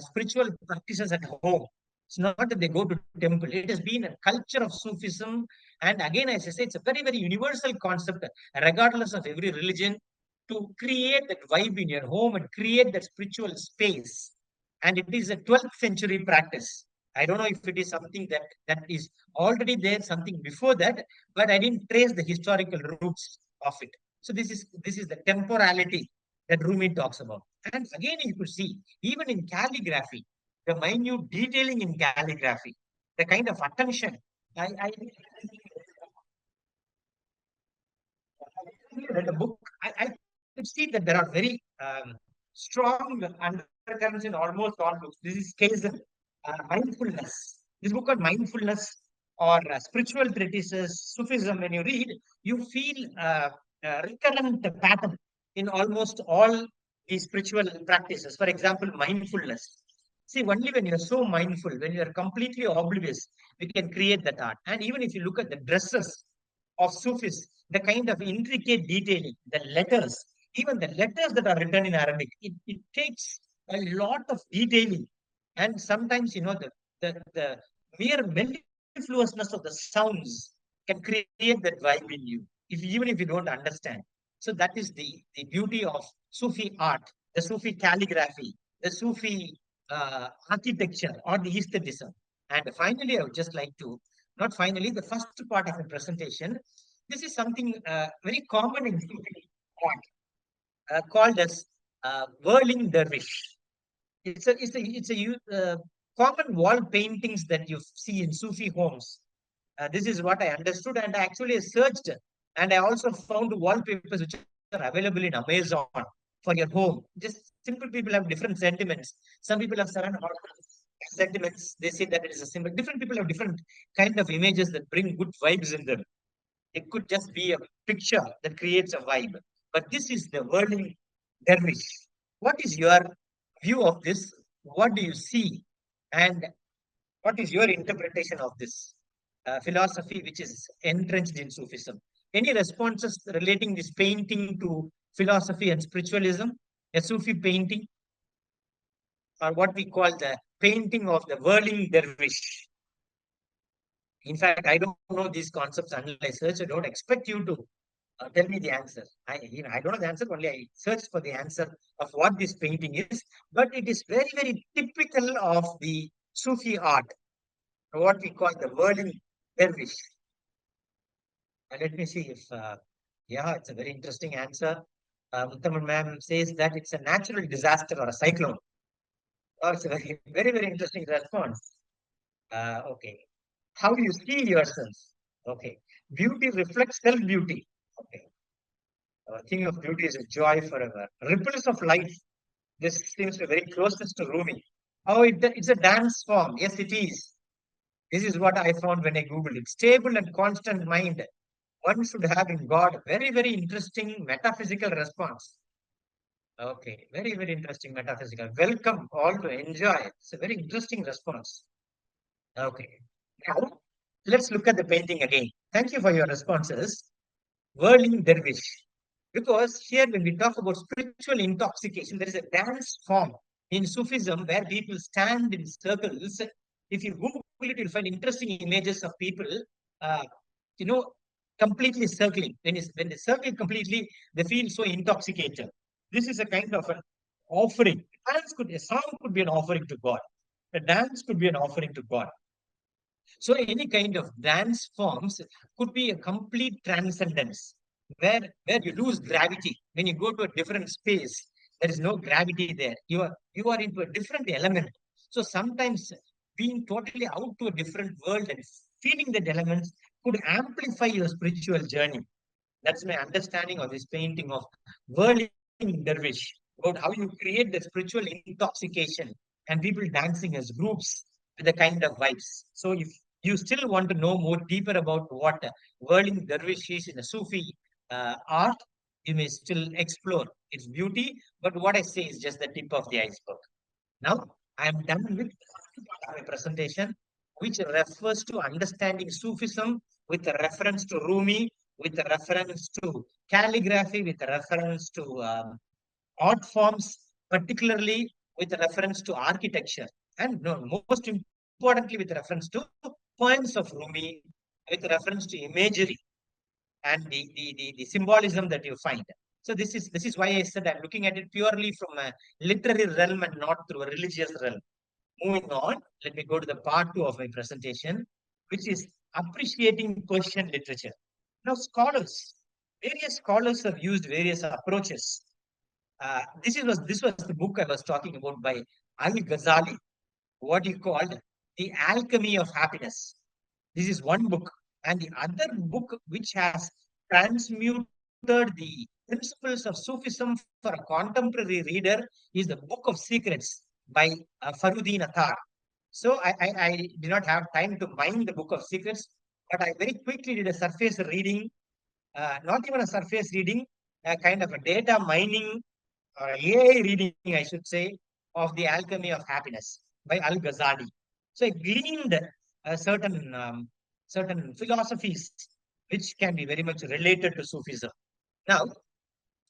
Speaker 2: spiritual practices at home. It's not that they go to temple. It has been a culture of Sufism, and again, as I say, it's a very very universal concept, regardless of every religion, to create that vibe in your home and create that spiritual space. And it is a 12th century practice. I don't know if it is something that is already there, something before that, but I didn't trace the historical roots of it. So this is the temporality that Rumi talks about. And again, you could see, even in calligraphy, the minute detailing in calligraphy, the kind of attention. I read a book. I could see that there are very strong undercurrents in almost all books. This is case mindfulness. This book on mindfulness or spiritual treatises, Sufism, when you read, you feel recurrent pattern in almost all these spiritual practices. For example, mindfulness. See, only when you're so mindful, when you're completely oblivious, we can create that art. And even if you look at the dresses of Sufis, the kind of intricate detailing, the letters, even the letters that are written in Arabic, it takes a lot of detailing. And sometimes, the mere mellifluousness of the sounds can create that vibe in you, even if you don't understand. So that is the beauty of Sufi art, the Sufi calligraphy, the Sufi architecture or the aestheticism. And finally, I would just like to, not finally, the first part of the presentation, this is something very common in Sufi art, called as whirling dervish. It's a common wall paintings that you see in Sufi homes. This is what I understood, and I actually searched, and I also found wallpapers which are available in Amazon for your home. Just simple people have different sentiments. Some people have certain sentiments. They say that it is a symbol. Different people have different kind of images that bring good vibes in them. It could just be a picture that creates a vibe. But this is the whirling dervish. What is your view of this? What do you see? And what is your interpretation of this philosophy which is entrenched in Sufism? Any responses relating this painting to philosophy and spiritualism? A Sufi painting, or what we call the painting of the whirling dervish? In fact, I don't know these concepts unless I search. I don't expect you to tell me the answer. I don't know the answer, only I search for the answer of what this painting is. But it is very, very typical of the Sufi art, what we call the whirling dervish. Let me see if, yeah, it's a very interesting answer. Muthaman ma'am says that it's a natural disaster or a cyclone. Oh, it's a very, very, very interesting response. Okay. How do you see yourself? Okay. Beauty reflects self-beauty. Okay. King of beauty is a joy forever. Ripples of life. This seems to be very closest to Rumi. Oh, it's a dance form. Yes, it is. This is what I found when I Googled it. Stable and constant mind. One should have in God. Very, very interesting metaphysical response. Okay, very, very interesting metaphysical. Welcome all to enjoy. It's a very interesting response. Okay. Now, let's look at the painting again. Thank you for your responses. Whirling dervish. Because here, when we talk about spiritual intoxication, there is a dance form in Sufism where people stand in circles. If you Google it, you'll find interesting images of people, uh, you know, completely circling. When they circle completely, they feel so intoxicated. This is a kind of an offering. A song could be an offering to God. A dance could be an offering to God. So any kind of dance forms could be a complete transcendence where you lose gravity. When you go to a different space, there is no gravity there. You are into a different element. So sometimes being totally out to a different world and feeling that elements could amplify your spiritual journey. That's my understanding of this painting of whirling dervish, about how you create the spiritual intoxication and people dancing as groups with the kind of vibes. So if you still want to know more deeper about what whirling dervish is in a Sufi art, you may still explore its beauty. But what I say is just the tip of the iceberg. Now, I am done with my presentation, which refers to understanding Sufism with a reference to Rumi, with a reference to calligraphy, with a reference to art forms, particularly with a reference to architecture, and no, most importantly, with reference to poems of Rumi, with reference to imagery and the symbolism that you find. So this is why I said I'm looking at it purely from a literary realm and not through a religious realm. Moving on, let me go to the part 2 of my presentation, which is appreciating Persian literature. Now, various scholars have used various approaches. This was the book I was talking about by Al-Ghazali, what he called The Alchemy of Happiness. This is one book. And the other book which has transmuted the principles of Sufism for a contemporary reader is the Book of Secrets by Faruddin Attar. So I did not have time to mine the Book of Secrets, but I very quickly did a surface reading, not even a surface reading, a kind of a data mining or AI reading, I should say, of The Alchemy of Happiness by Al-Ghazali. So I gleaned certain philosophies which can be very much related to Sufism. Now,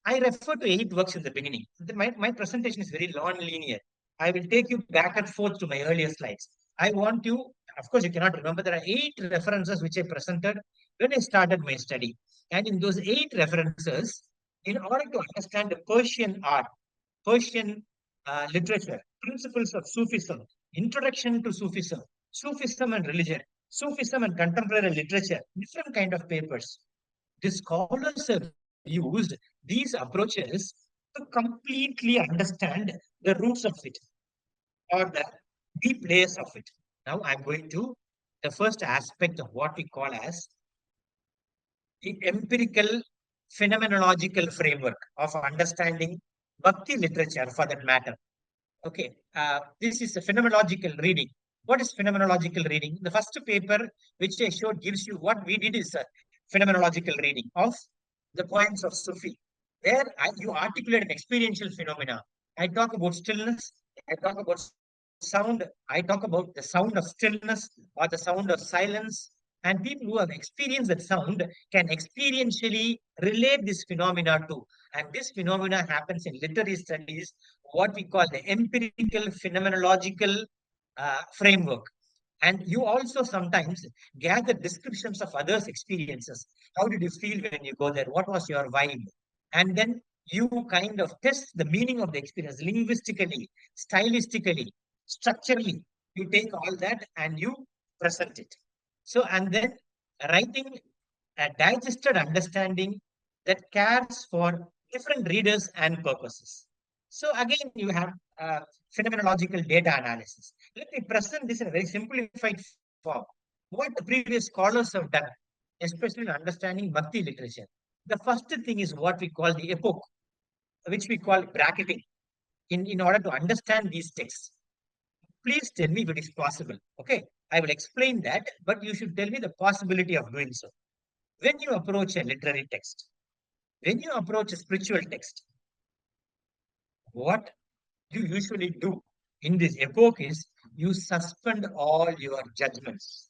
Speaker 2: I refer to 8 works in the beginning. My presentation is very non-linear. I will take you back and forth to my earlier slides. I want you, of course, you cannot remember, there are 8 references which I presented when I started my study. And in those 8 references, in order to understand the Persian art, Persian literature, principles of Sufism, introduction to Sufism, Sufism and religion, Sufism and contemporary literature, different kind of papers. The scholars have used these approaches to completely understand the roots of it or the deep layers of it. Now I'm going to the first aspect of what we call as the empirical phenomenological framework of understanding Bhakti literature for that matter. Okay, this is a phenomenological reading. What is phenomenological reading? The first paper which I showed gives you what we did is a phenomenological reading of the poems of Sufi, where you articulate an experiential phenomena. I talk about stillness, I talk about sound, I talk about the sound of stillness or the sound of silence. And people who have experienced that sound can experientially relate this phenomena to. And this phenomena happens in literary studies, what we call the empirical phenomenological framework. And you also sometimes gather descriptions of others' experiences. How did you feel when you go there? What was your vibe? And then you kind of test the meaning of the experience linguistically, stylistically, structurally. You take all that and you present it. So, and then writing a digested understanding that cares for different readers and purposes. So again, you have phenomenological data analysis. Let me present this in a very simplified form. What the previous scholars have done, especially in understanding Bhakti literature. The first thing is what we call the epoch, which we call bracketing, in order to understand these texts. Please tell me if it is possible. Okay, I will explain that, but you should tell me the possibility of doing so. When you approach a literary text, when you approach a spiritual text, what you usually do in this epoch is you suspend all your judgments,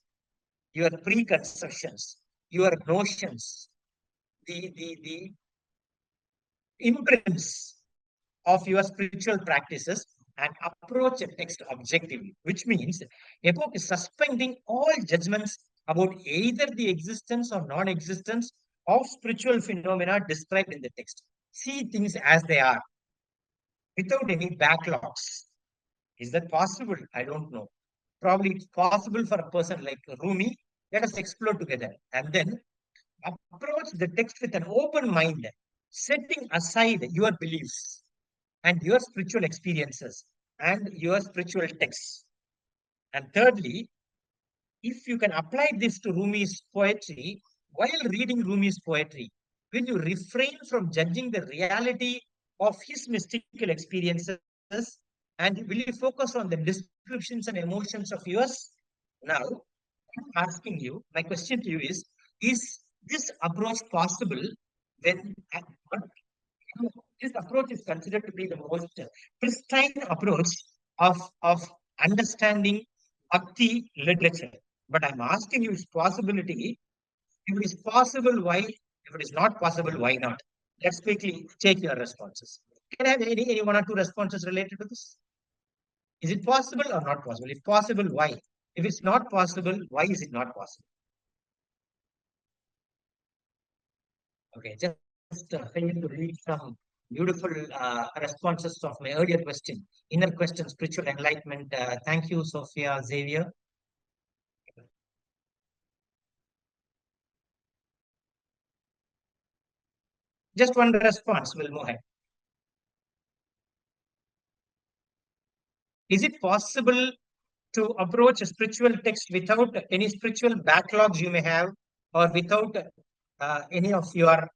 Speaker 2: your preconceptions, your notions, the imprints of your spiritual practices and approach a text objectively, which means epoch is suspending all judgments about either the existence or non-existence of spiritual phenomena described in the text. See things as they are, without any backlogs. Is that possible? I don't know. Probably it's possible for a person like Rumi. Let us explore together and then approach the text with an open mind, setting aside your beliefs and your spiritual experiences and your spiritual texts. And thirdly, if you can apply this to Rumi's poetry, while reading Rumi's poetry, will you refrain from judging the reality of his mystical experiences and will you focus on the descriptions and emotions of yours? Now, I'm asking you, my question to you is this approach possible when this approach is considered to be the most pristine approach of understanding Bhakti literature. But I'm asking you its possibility. If it is possible, why? If it is not possible, why not? Let's quickly take your responses. Can I have any one or two responses related to this? Is it possible or not possible? If possible, why? If it's not possible, why is it not possible? Okay, just trying to read some beautiful responses of my earlier question, inner question, spiritual enlightenment. Thank you, Sophia, Xavier. Just one response, we'll move ahead. Is it possible to approach a spiritual text without any spiritual backlogs you may have, or without any of your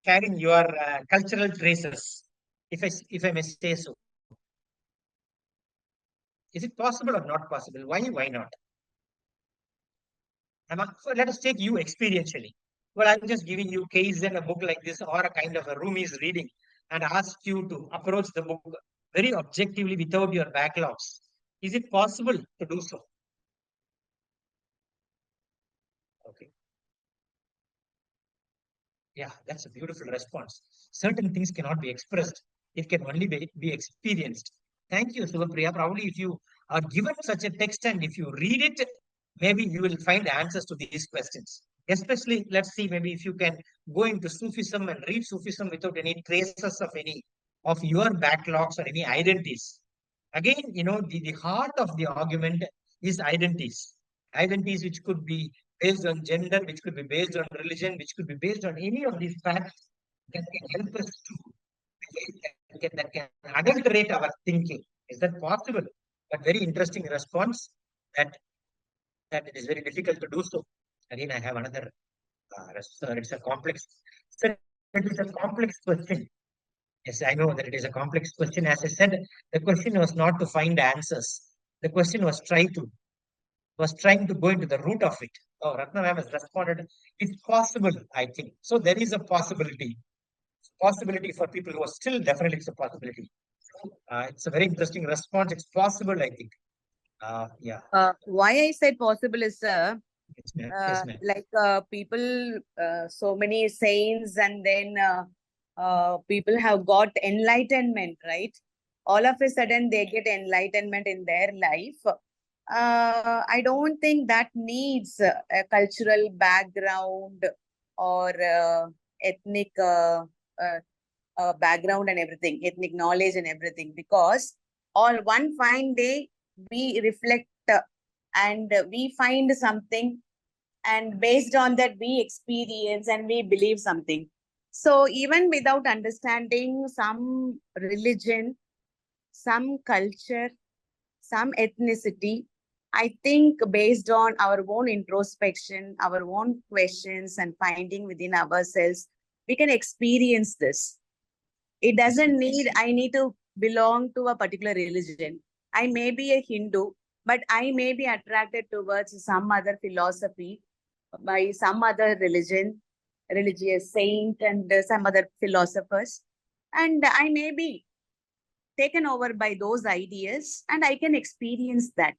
Speaker 2: carrying your cultural traces, if I may say so? Is it possible or not possible? Why? Why not? So let us take you experientially. Well, I'm just giving you case in a book like this or a kind of a Rumi's reading and ask you to approach the book very objectively without your backlogs. Is it possible to do so? Okay. Yeah, that's a beautiful response. Certain things cannot be expressed. It can only be experienced. Thank you, Subhapriya. Probably if you are given such a text and if you read it, maybe you will find answers to these questions. Especially, let's see, maybe if you can go into Sufism and read Sufism without any traces of any of your backlogs or any identities. Again, the heart of the argument is identities. Identities which could be based on gender, which could be based on religion, which could be based on any of these facts that can help us to that can adulterate our thinking. Is that possible? But very interesting response that it is very difficult to do so. Again, I have another it's a complex. So it is a complex question. Yes, I know that it is a complex question. As I said, the question was not to find answers. The question was trying to go into the root of it. Oh, Ratna ma'am has responded. It's possible, I think. So there is a possibility. Possibility for people who are still definitely it's a possibility. It's a very interesting response. It's possible, I think. Yeah.
Speaker 4: Why I said possible is,
Speaker 2: Yes, ma'am. Yes, ma'am.
Speaker 4: like people, so many saints, and then people have got enlightenment, right? All of a sudden they get enlightenment in their life. I don't think that needs a cultural background or ethnic background and everything, ethnic knowledge and everything, because all one fine day we reflect and we find something, and based on that we experience and we believe something. So even without understanding some religion, some culture, some ethnicity, I think based on our own introspection, our own questions and finding within ourselves, we can experience this. It doesn't need, I need to belong to a particular religion. I may be a Hindu, but I may be attracted towards some other philosophy by some other religion, religious saint and some other philosophers. And I may be taken over by those ideas and I can experience that.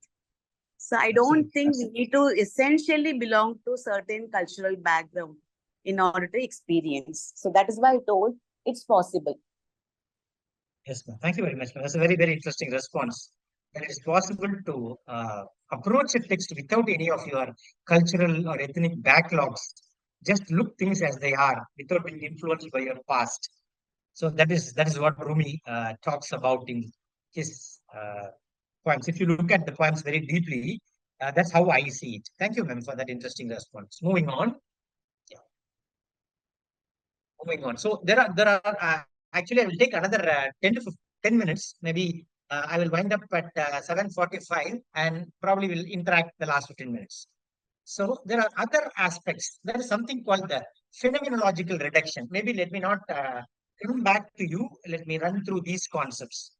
Speaker 4: So I don't think we need to essentially belong to certain cultural background in order to experience. So that is why I told it's possible.
Speaker 2: Yes, ma'am. Thank you very much, ma'am. That's a very, very interesting response. That it is possible to approach a text without any of your cultural or ethnic backlogs. Just look things as they are without being influenced by your past. So that is what Rumi talks about in his poems. If you look at the poems very deeply, that's how I see it. Thank you, ma'am, for that interesting response. Moving on. Yeah. Moving on. So there are actually I will take another 10 to 10 minutes. Maybe I will wind up at 7:45 and probably will interact the last 15 minutes. So there are other aspects. There is something called the phenomenological reduction. Maybe let me not come back to you. Let me run through these concepts.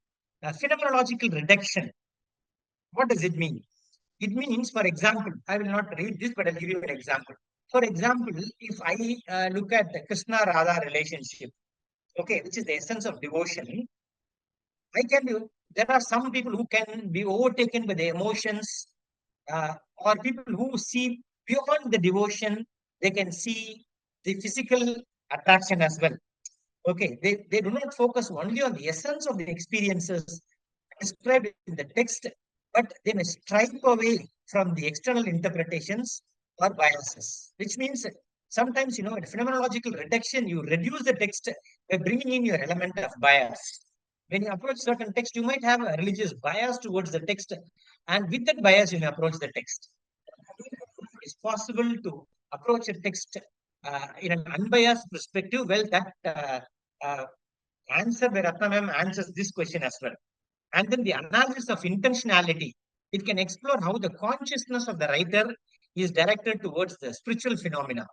Speaker 2: Phenomenological reduction. What does it mean? It means, for example, I will not read this, but I'll give you an example. For example, if I look at the Krishna-Radha relationship, okay, which is the essence of devotion, I tell you, there are some people who can be overtaken by the emotions, or people who see beyond the devotion, they can see the physical attraction as well. Okay, they do not focus only on the essence of the experiences described in the text, but they may stripe away from the external interpretations or biases, which means sometimes, in phenomenological reduction, you reduce the text by bringing in your element of bias. When you approach certain text, you might have a religious bias towards the text, and with that bias, you may approach the text. It's possible to approach a text in an unbiased perspective. Well, that answer by Ratna ma'am answers this question as well. And then the analysis of intentionality. It can explore how the consciousness of the writer is directed towards the spiritual phenomena.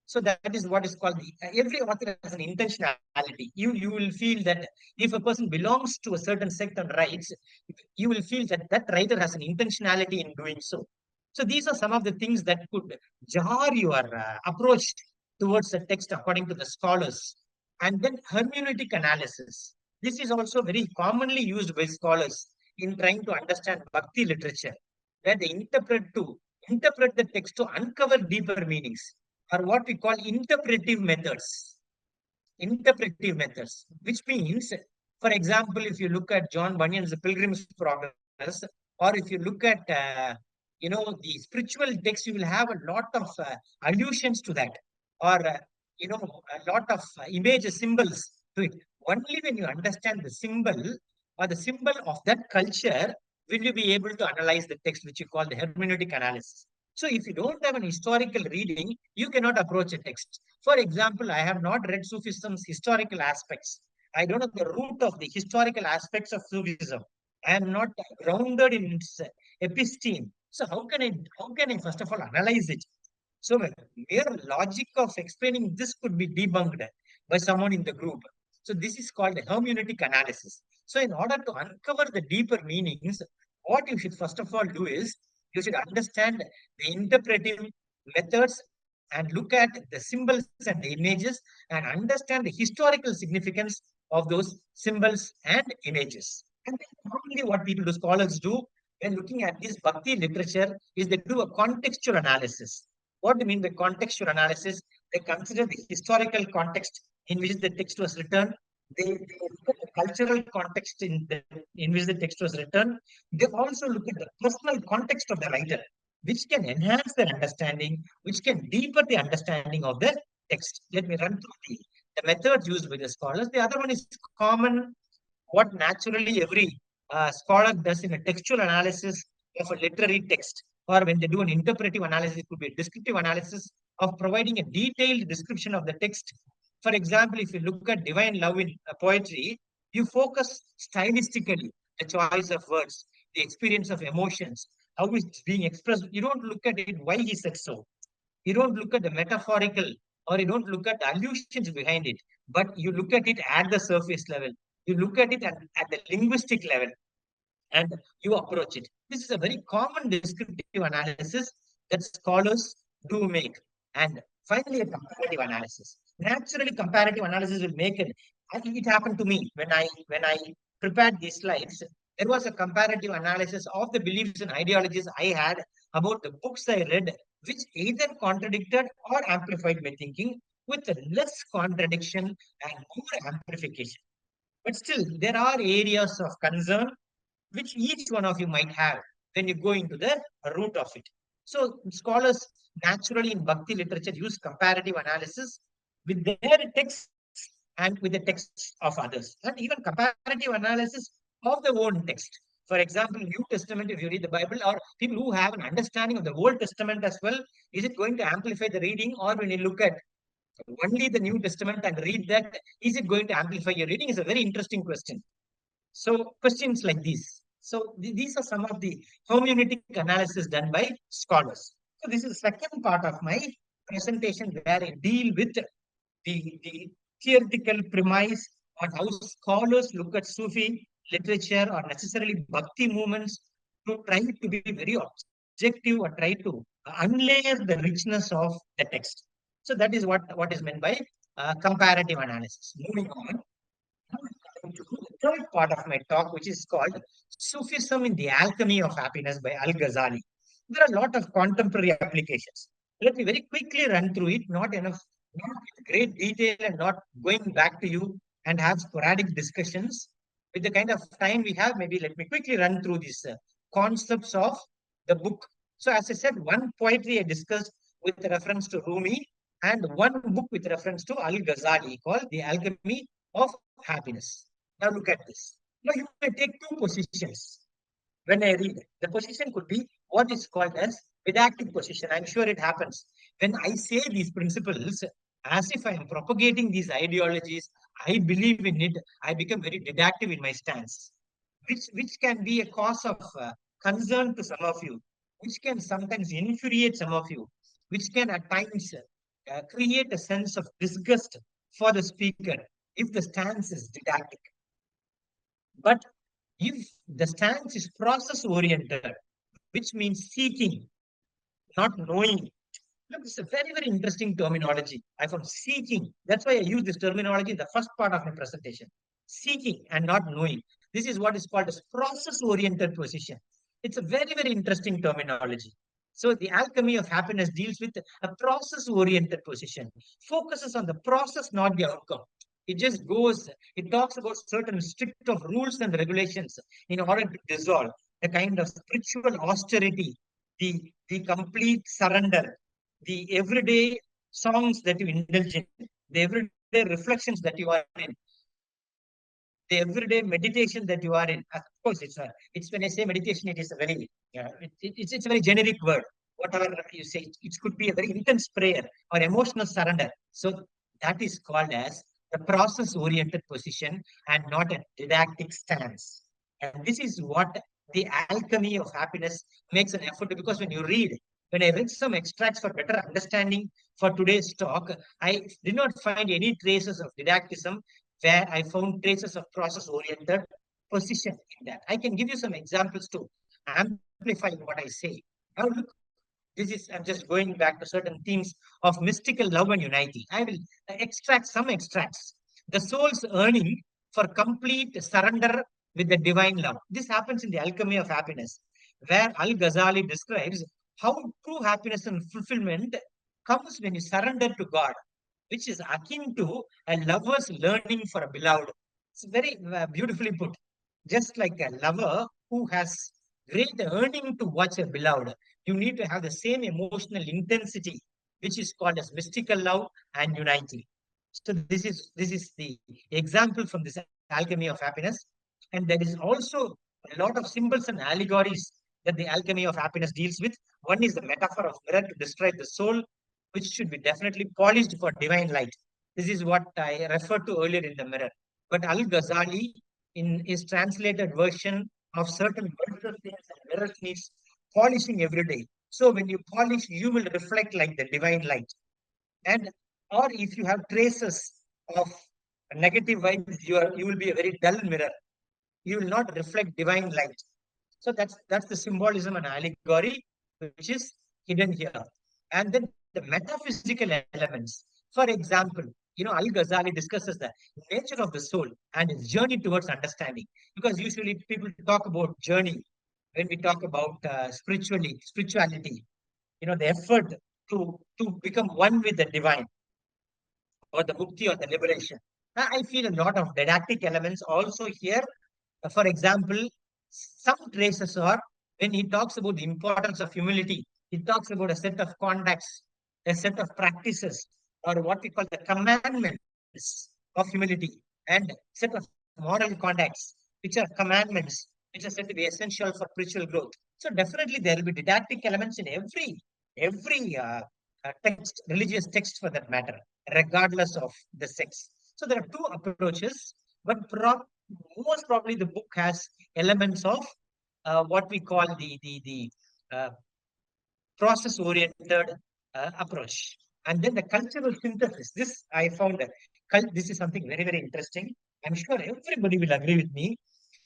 Speaker 2: So that is what is called every author has an intentionality. You will feel that if a person belongs to a certain sect and writes, you will feel that that writer has an intentionality in doing so. So these are some of the things that could jar your approach towards the text according to the scholars. And then hermeneutic analysis. This is also very commonly used by scholars in trying to understand Bhakti literature, where they interpret the text to uncover deeper meanings, or what we call interpretive methods. Interpretive methods, which means, for example, if you look at John Bunyan's The Pilgrim's Progress, or if you look at the spiritual text, you will have a lot of allusions to that, or a lot of images, symbols to it. Only when you understand the symbol or the symbol of that culture will you be able to analyze the text, which you call the hermeneutic analysis. So if you don't have an historical reading, you cannot approach a text. For example, I have not read Sufism's historical aspects. I don't know the root of the historical aspects of Sufism. I am not grounded in its episteme. So how can I first of all analyze it? So mere logic of explaining this could be debunked by someone in the group. So this is called hermeneutic analysis. So in order to uncover the deeper meanings, what you should first of all do is you should understand the interpretive methods and look at the symbols and the images and understand the historical significance of those symbols and images. And then normally what people do, scholars do, when looking at this Bhakti literature, is they do a contextual analysis. What do you mean by contextual analysis? They consider the historical context in which the text was written, They look at the cultural context in which the text was written. They also look at the personal context of the writer, which can enhance their understanding, which can deepen the understanding of the text. Let me run through the methods used by the scholars. The other one is common, what naturally every scholar does in a textual analysis of a literary text, or when they do an interpretive analysis, it could be a descriptive analysis of providing a detailed description of the text. For example, if you look at divine love in poetry, you focus stylistically, the choice of words, the experience of emotions, how it's being expressed. You don't look at it, why he said so. You don't look at the metaphorical, or you don't look at the allusions behind it, but you look at it at the surface level. You look at it at the linguistic level, and you approach it. This is a very common descriptive analysis that scholars do make. And finally, a comparative analysis. Naturally, comparative analysis will make it. I think it happened to me when I prepared these slides. There was a comparative analysis of the beliefs and ideologies I had about the books I read, which either contradicted or amplified my thinking, with less contradiction and more amplification. But still, there are areas of concern which each one of you might have when you go into the root of it. So scholars naturally in Bhakti literature use comparative analysis with their texts and with the texts of others, and even comparative analysis of the own text. For example, New Testament, if you read the Bible, or people who have an understanding of the Old Testament as well, is it going to amplify the reading? Or when you look at only the New Testament and read that, is it going to amplify your reading? Is a very interesting question. So questions like these. So these are some of the hermeneutic analysis done by scholars. So this is the second part of my presentation where I deal with the theoretical premise on how scholars look at Sufi literature or necessarily Bhakti movements to try to be very objective or try to unlayer the richness of the text. So that is what is meant by comparative analysis. Moving on to the third part of my talk, which is called Sufism in the Alchemy of Happiness by Al-Ghazali. There are a lot of contemporary applications. Let me very quickly run through it, not with great detail and not going back to you and have sporadic discussions. With the kind of time we have, maybe let me quickly run through these concepts of the book. So as I said, one poetry I discussed with reference to Rumi, and one book with reference to Al-Ghazali called The Alchemy of Happiness. Now look at this. Now you may take two positions when I read. The position could be what is called as didactic position. I'm sure it happens. When I say these principles, as if I am propagating these ideologies, I believe in it, I become very didactic in my stance, which can be a cause of concern to some of you, which can sometimes infuriate some of you, which can at times create a sense of disgust for the speaker if the stance is didactic. But if the stance is process oriented, which means seeking, not knowing. Look, it's a very, very interesting terminology. I found seeking. That's why I use this terminology in the first part of my presentation. Seeking and not knowing. This is what is called as process oriented position. It's a very, very interesting terminology. So the alchemy of happiness deals with a process oriented position, focuses on the process, not the outcome. It just goes, it talks about certain strict of rules and regulations in order to dissolve the kind of spiritual austerity, the complete surrender, the everyday songs that you indulge in, the everyday reflections that you are in, the everyday meditation that you are in. Of course, it's when I say meditation, it is a very, it's a very generic word. Whatever you say, it could be a very intense prayer or emotional surrender. So that is called as the process-oriented position and not a didactic stance. And this is what the alchemy of happiness makes an effort to, because when I read some extracts for better understanding for today's talk, I did not find any traces of didacticism where I found traces of process-oriented position in that. I can give you some examples to amplify what I say. Now look, I'm just going back to certain themes of mystical love and unity. I will extract some extracts. The soul's earning for complete surrender with the divine love. This happens in the alchemy of happiness, where Al-Ghazali describes how true happiness and fulfillment comes when you surrender to God. which is akin to a lover's learning for a beloved. It's very beautifully put. Just like a lover who has great yearning to watch a beloved, you need to have the same emotional intensity, which is called as mystical love and unity. So this is the example from this alchemy of happiness. And there is also a lot of symbols and allegories that the alchemy of happiness deals with. One is the metaphor of mirror to describe the soul, which should be definitely polished for divine light. This is what I referred to earlier in the mirror. But Al-Ghazali, in his translated version of certain virtual things and mirrors, needs polishing every day. So when you polish, you will reflect like the divine light. And or if you have traces of negative vibes, you will be a very dull mirror. You will not reflect divine light. So that's the symbolism and allegory which is hidden here. And then the metaphysical elements. For example, Al-Ghazali discusses the nature of the soul and its journey towards understanding. Because usually people talk about journey when we talk about spirituality. The effort to become one with the divine, or the mukti, or the liberation. I feel a lot of didactic elements also here. For example, some traces are when he talks about the importance of humility, he talks about a set of contacts, a set of practices, or what we call the commandments of humility, and set of moral contacts, which are commandments, which are said to be essential for spiritual growth. So definitely there will be didactic elements in every text, religious text for that matter, regardless of the sex. So there are two approaches, but most probably the book has elements of what we call the process-oriented approach. And then the cultural synthesis. This I found this is something very, very interesting. I'm sure everybody will agree with me.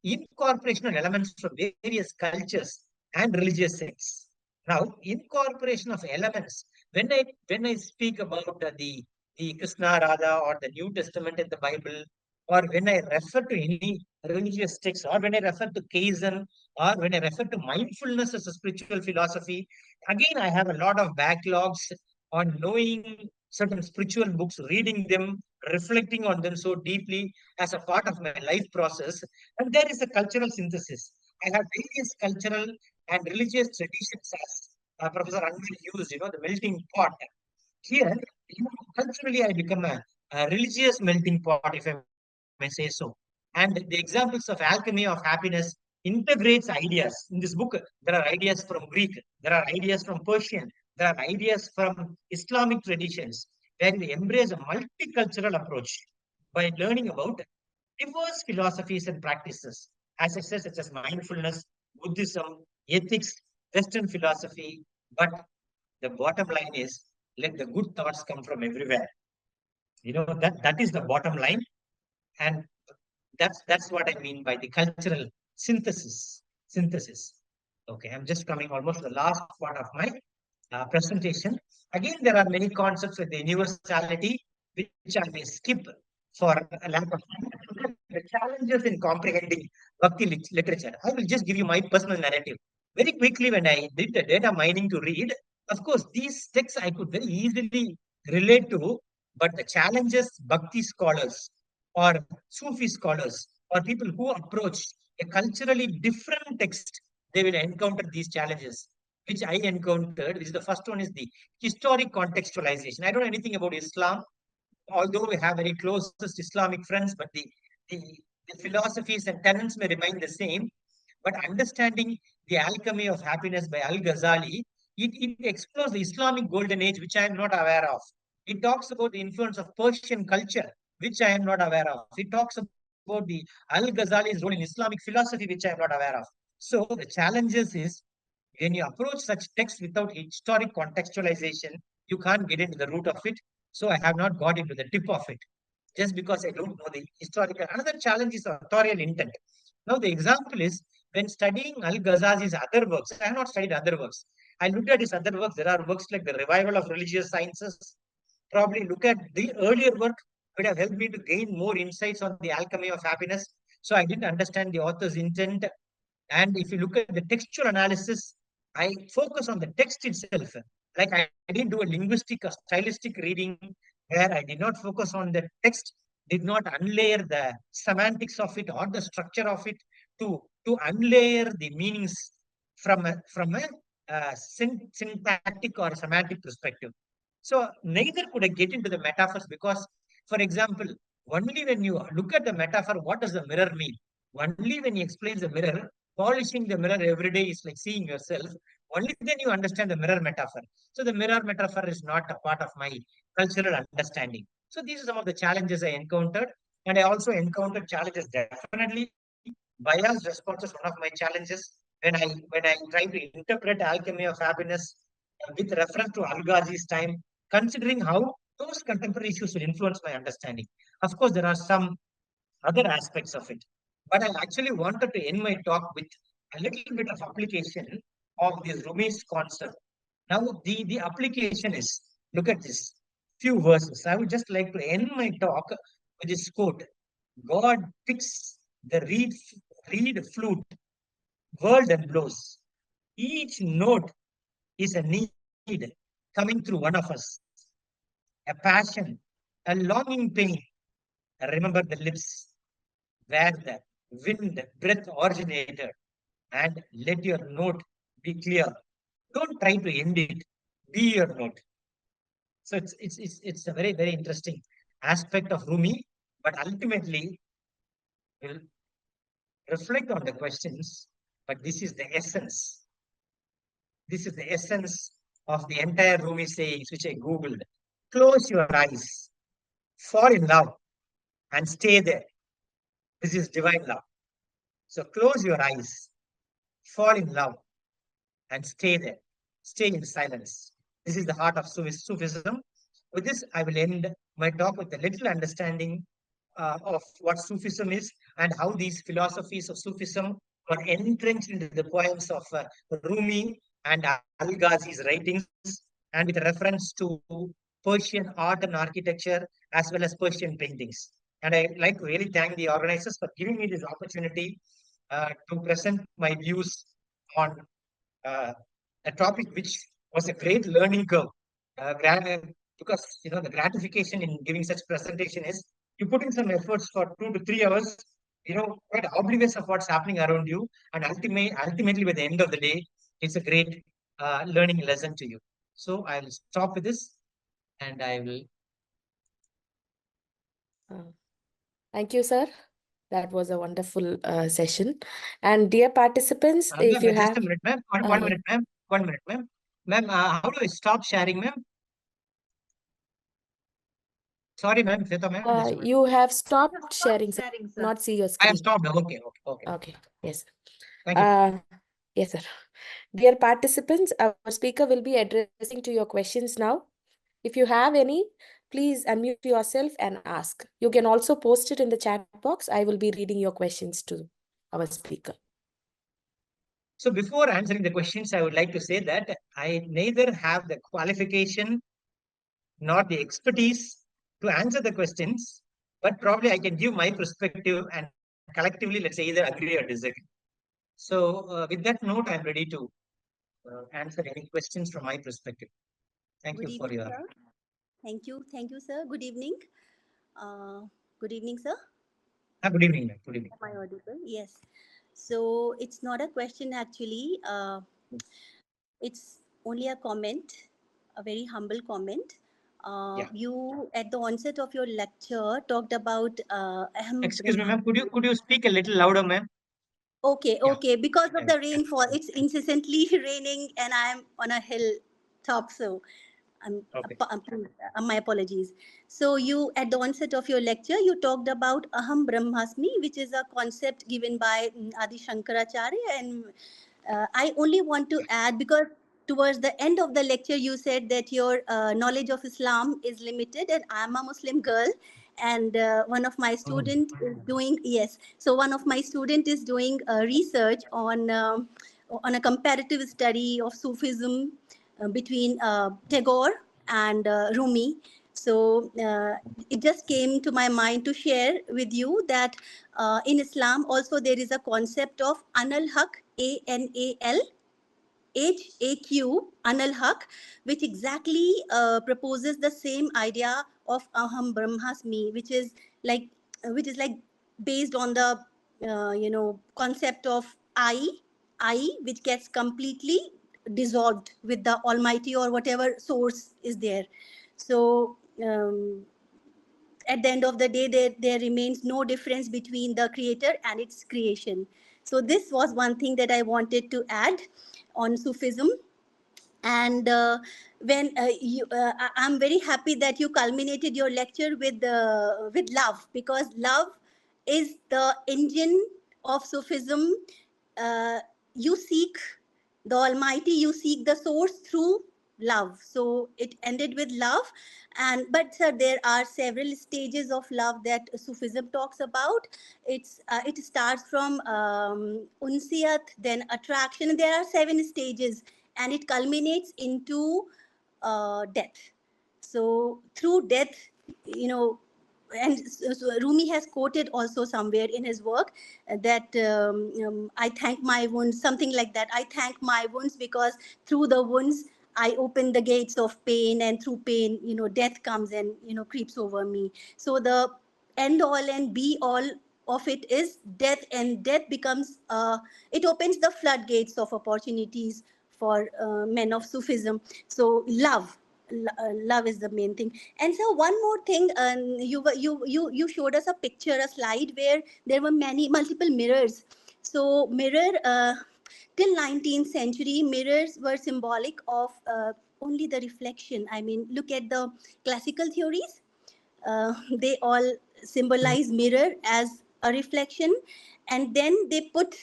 Speaker 2: Incorporation of elements from various cultures and religious sects. Now, incorporation of elements. When I speak about the Krishna Radha or the New Testament in the Bible, or when I refer to any religious text, or when I refer to Kaizen, or when I refer to mindfulness as a spiritual philosophy, again, I have a lot of backlogs on knowing certain spiritual books, reading them, reflecting on them so deeply as a part of my life process. And there is a cultural synthesis. I have various cultural and religious traditions, as Professor Anil used, the melting pot. Here, culturally, I become a religious melting pot, if I may say so. And the examples of alchemy of happiness integrates ideas. In this book, there are ideas from Greek, there are ideas from Persian, there are ideas from Islamic traditions, where we embrace a multicultural approach by learning about diverse philosophies and practices, as I said, such as mindfulness, Buddhism, ethics, Western philosophy. But the bottom line is, let the good thoughts come from everywhere. That is the bottom line. And that's what I mean by the cultural synthesis. Okay, I'm just coming almost to the last part of my presentation. Again, there are many concepts with the universality, which I may skip for a lack of time. The challenges in comprehending Bhakti literature. I will just give you my personal narrative. Very quickly, when I did the data mining to read, of course, these texts I could very easily relate to, but the challenges Bhakti scholars or Sufi scholars or people who approach a culturally different text, they will encounter these challenges, which I encountered. Which the first one is the historic contextualization. I don't know anything about Islam, although we have very closest Islamic friends, but the, the philosophies and tenets may remain the same. But understanding the alchemy of happiness by Al-Ghazali, it explores the Islamic golden age, which I am not aware of. It talks about the influence of Persian culture, which I am not aware of. It talks about the Al-Ghazali's role in Islamic philosophy, which I am not aware of. So the challenges is, when you approach such text without historic contextualization, you can't get into the root of it. So I have not got into the tip of it, just because I don't know the historical. Another challenge is authorial intent. Now the example is, when studying Al-Ghazali's other works, I have not studied other works. I looked at his other works. There are works like The Revival of Religious Sciences. Probably look at the earlier work would have helped me to gain more insights on the alchemy of happiness. So I didn't understand the author's intent. And if you look at the textual analysis, I focus on the text itself. Like I didn't do a linguistic or stylistic reading where I did not focus on the text, did not unlayer the semantics of it or the structure of it to unlayer the meanings from a syntactic or semantic perspective. So neither could I get into the metaphors because, for example, only when you look at the metaphor, what does the mirror mean? Only when he explains the mirror, polishing the mirror every day is like seeing yourself. Only then you understand the mirror metaphor. So the mirror metaphor is not a part of my cultural understanding. So these are some of the challenges I encountered. And I also encountered challenges definitely. Biased response is one of my challenges when I try to interpret Alchemy of Happiness with reference to Al-Ghazi's time, considering how those contemporary issues will influence my understanding. Of course, there are some other aspects of it, but I actually wanted to end my talk with a little bit of application of this Rumi's concept. Now, the application is, look at this, few verses. I would just like to end my talk with this quote. God picks the reed flute, whirled and blows. Each note is a need coming through one of us, a passion, a longing pain. Remember the lips where the wind breath originated, and let your note be clear. Don't try to end it. Be your note. So it's a very interesting aspect of Rumi, but ultimately will reflect on the questions. But this is the essence. This is the essence of the entire Rumi sayings, which I googled. Close your eyes, fall in love, and stay there. This is divine love. So close your eyes, fall in love, and stay there. Stay in silence. This is the heart of Sufism. With this, I will end my talk with a little understanding of what Sufism is and how these philosophies of Sufism were entrenched into the poems of Rumi and Al-Ghazi's writings, and with reference to Persian art and architecture as well as Persian paintings. And I'd like to really thank the organizers for giving me this opportunity to present my views on a topic which was a great learning curve. Because the gratification in giving such presentation is you put in some efforts for 2 to 3 hours, quite oblivious of what's happening around you, and ultimately by the end of the day, it's a great learning lesson to you. So I'll stop with this, and I will.
Speaker 5: Thank you, sir. That was a wonderful session. And dear participants, if you
Speaker 2: just
Speaker 5: have...
Speaker 2: a minute, ma'am. One minute, ma'am. 1 minute, ma'am. Ma'am, how do I stop sharing, ma'am? Sorry, ma'am.
Speaker 5: You have stopped sharing, sir. Not see your
Speaker 2: I
Speaker 5: screen.
Speaker 2: have stopped. Okay.
Speaker 5: Okay. Yes.
Speaker 2: Thank you.
Speaker 5: Yes, sir. Dear participants, our speaker will be addressing to your questions now. If you have any, please unmute yourself and ask. You can also post it in the chat box. I will be reading your questions to our speaker.
Speaker 2: So before answering the questions, I would like to say that I neither have the qualification nor the expertise to answer the questions, but probably I can give my perspective and collectively, let's say, either agree or disagree. So with that note, I'm ready to answer any questions from my perspective. Thank you for your...
Speaker 6: Sir. Thank you, sir. Good evening. Good evening, sir.
Speaker 2: Good evening, ma'am. Good evening.
Speaker 6: Am I audible? Yes. So it's not a question actually. It's only a comment, a very humble comment. You, at the onset of your lecture, talked about...
Speaker 2: Excuse me, ma'am. Could you speak a little louder, ma'am?
Speaker 6: Okay. Because of the rainfall, it's incessantly raining and I'm on a hill top, so my apologies. So you, at the onset of your lecture, you talked about Aham Brahmasmi, which is a concept given by Adi Shankaracharya, and I only want to add, because towards the end of the lecture, you said that your knowledge of Islam is limited, and I'm a Muslim girl, and one of my students is doing, one of my students is doing research on a comparative study of Sufism between Tagore and Rumi. So it just came to my mind to share with you that in Islam also there is a concept of Anal Haq, ANAL, HAQ, Anal Haq, which exactly proposes the same idea of Aham Brahmasmi, which is like based on the concept of I, which gets completely dissolved with the Almighty or whatever source is there. So at the end of the day, there remains no difference between the creator and its creation. So this was one thing that I wanted to add on Sufism. And I'm very happy that you culminated your lecture with love, because love is the engine of Sufism. You seek the Almighty, you seek the source through love. So it ended with love. And but sir, there are several stages of love that Sufism talks about. It starts from unsiyat, then attraction, and there are 7 stages, and it culminates into death. So through death, and so Rumi has quoted also somewhere in his work that I thank my wounds, something like that. I thank my wounds because through the wounds I open the gates of pain, and through pain, death comes and, creeps over me. So the end all and be all of it is death, and death becomes, it opens the floodgates of opportunities for men of Sufism. So love is the main thing. And so one more thing, you showed us a picture, a slide where there were multiple mirrors. So till 19th century, mirrors were symbolic of only the reflection. I mean, look at the classical theories. They all symbolize mirror as a reflection, and then they put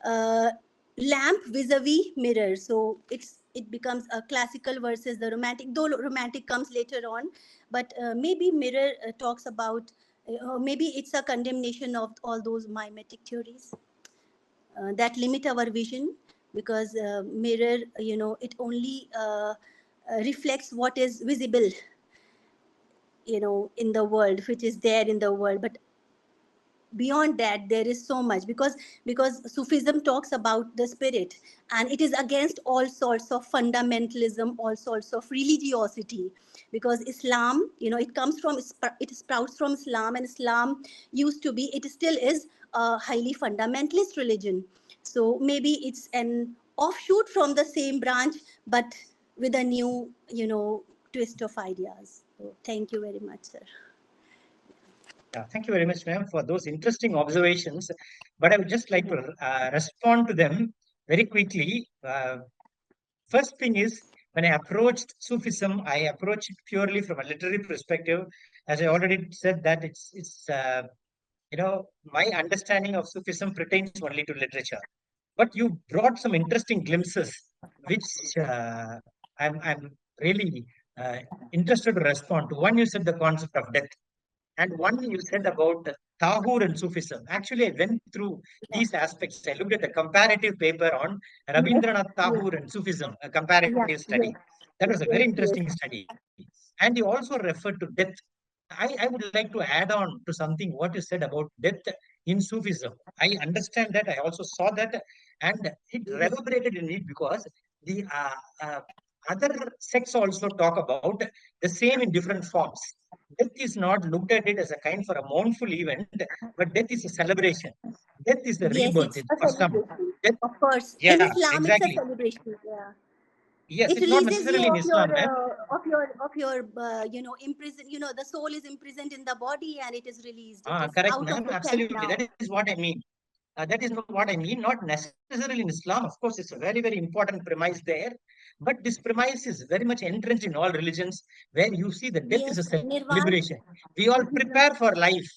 Speaker 6: lamp vis-a-vis mirror. So it becomes a classical versus the romantic, though romantic comes later on. But maybe mirror talks about, maybe it's a condemnation of all those mimetic theories that limit our vision, because mirror, it only reflects what is visible, in the world, which is there in the world. But beyond that, there is so much, because Sufism talks about the spirit, and it is against all sorts of fundamentalism, all sorts of religiosity, because Islam, it sprouts from Islam, and Islam used to be, it still is a highly fundamentalist religion. So maybe it's an offshoot from the same branch, but with a new, twist of ideas. So thank you very much, sir.
Speaker 2: Thank you very much, ma'am, for those interesting observations. But I would just like to respond to them very quickly. First thing is, when I approached Sufism, I approached it purely from a literary perspective. As I already said, that it's my understanding of Sufism pertains only to literature. But you brought some interesting glimpses, which I'm really interested to respond to. One, you said the concept of death. And one you said about Tagore and Sufism. Actually, I went through these aspects. I looked at the comparative paper on Rabindranath Tagore and Sufism, a comparative study. That was a very interesting study. And you also referred to death. I would like to add on to something what you said about death in Sufism. I understand that. I also saw that. And it reverberated in it because the other sects also talk about the same in different forms. Death is not looked at it as a kind for a mournful event, but death is a celebration. Death is the
Speaker 6: Yes,
Speaker 2: rebirth.
Speaker 6: it's
Speaker 2: It's
Speaker 6: a
Speaker 2: first time.
Speaker 6: celebration.
Speaker 2: Death,
Speaker 6: Of course, in
Speaker 2: yeah,
Speaker 6: Islam, it's a
Speaker 2: exactly.
Speaker 6: celebration. Yeah,
Speaker 2: Yes,
Speaker 6: it
Speaker 2: it's not
Speaker 6: releases you
Speaker 2: necessarily in Islam, man.
Speaker 6: of your imprisoned. The soul is imprisoned in the body, and it is released. It is
Speaker 2: Correct,
Speaker 6: out of
Speaker 2: ma'am.
Speaker 6: the self
Speaker 2: Absolutely.
Speaker 6: now.
Speaker 2: That is what I mean. That is not what I mean. Not necessarily in Islam. Of course, it's a very, very important premise there. But this premise is very much entrenched in all religions, where you see that death is
Speaker 6: Yes,
Speaker 2: a
Speaker 6: Nirvana.
Speaker 2: celebration. We all prepare for life,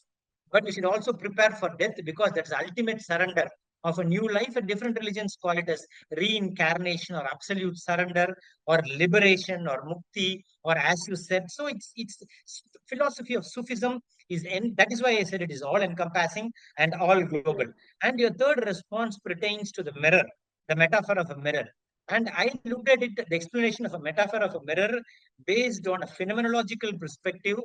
Speaker 2: but we should also prepare for death, because that's the ultimate surrender of a new life. And different religions call it as reincarnation or absolute surrender or liberation or mukti, or as you said. So it's philosophy of Sufism that is why I said it is all encompassing and all global. And your third response pertains to the mirror, the metaphor of a mirror. And I looked at it, the explanation of a metaphor of a mirror, based on a phenomenological perspective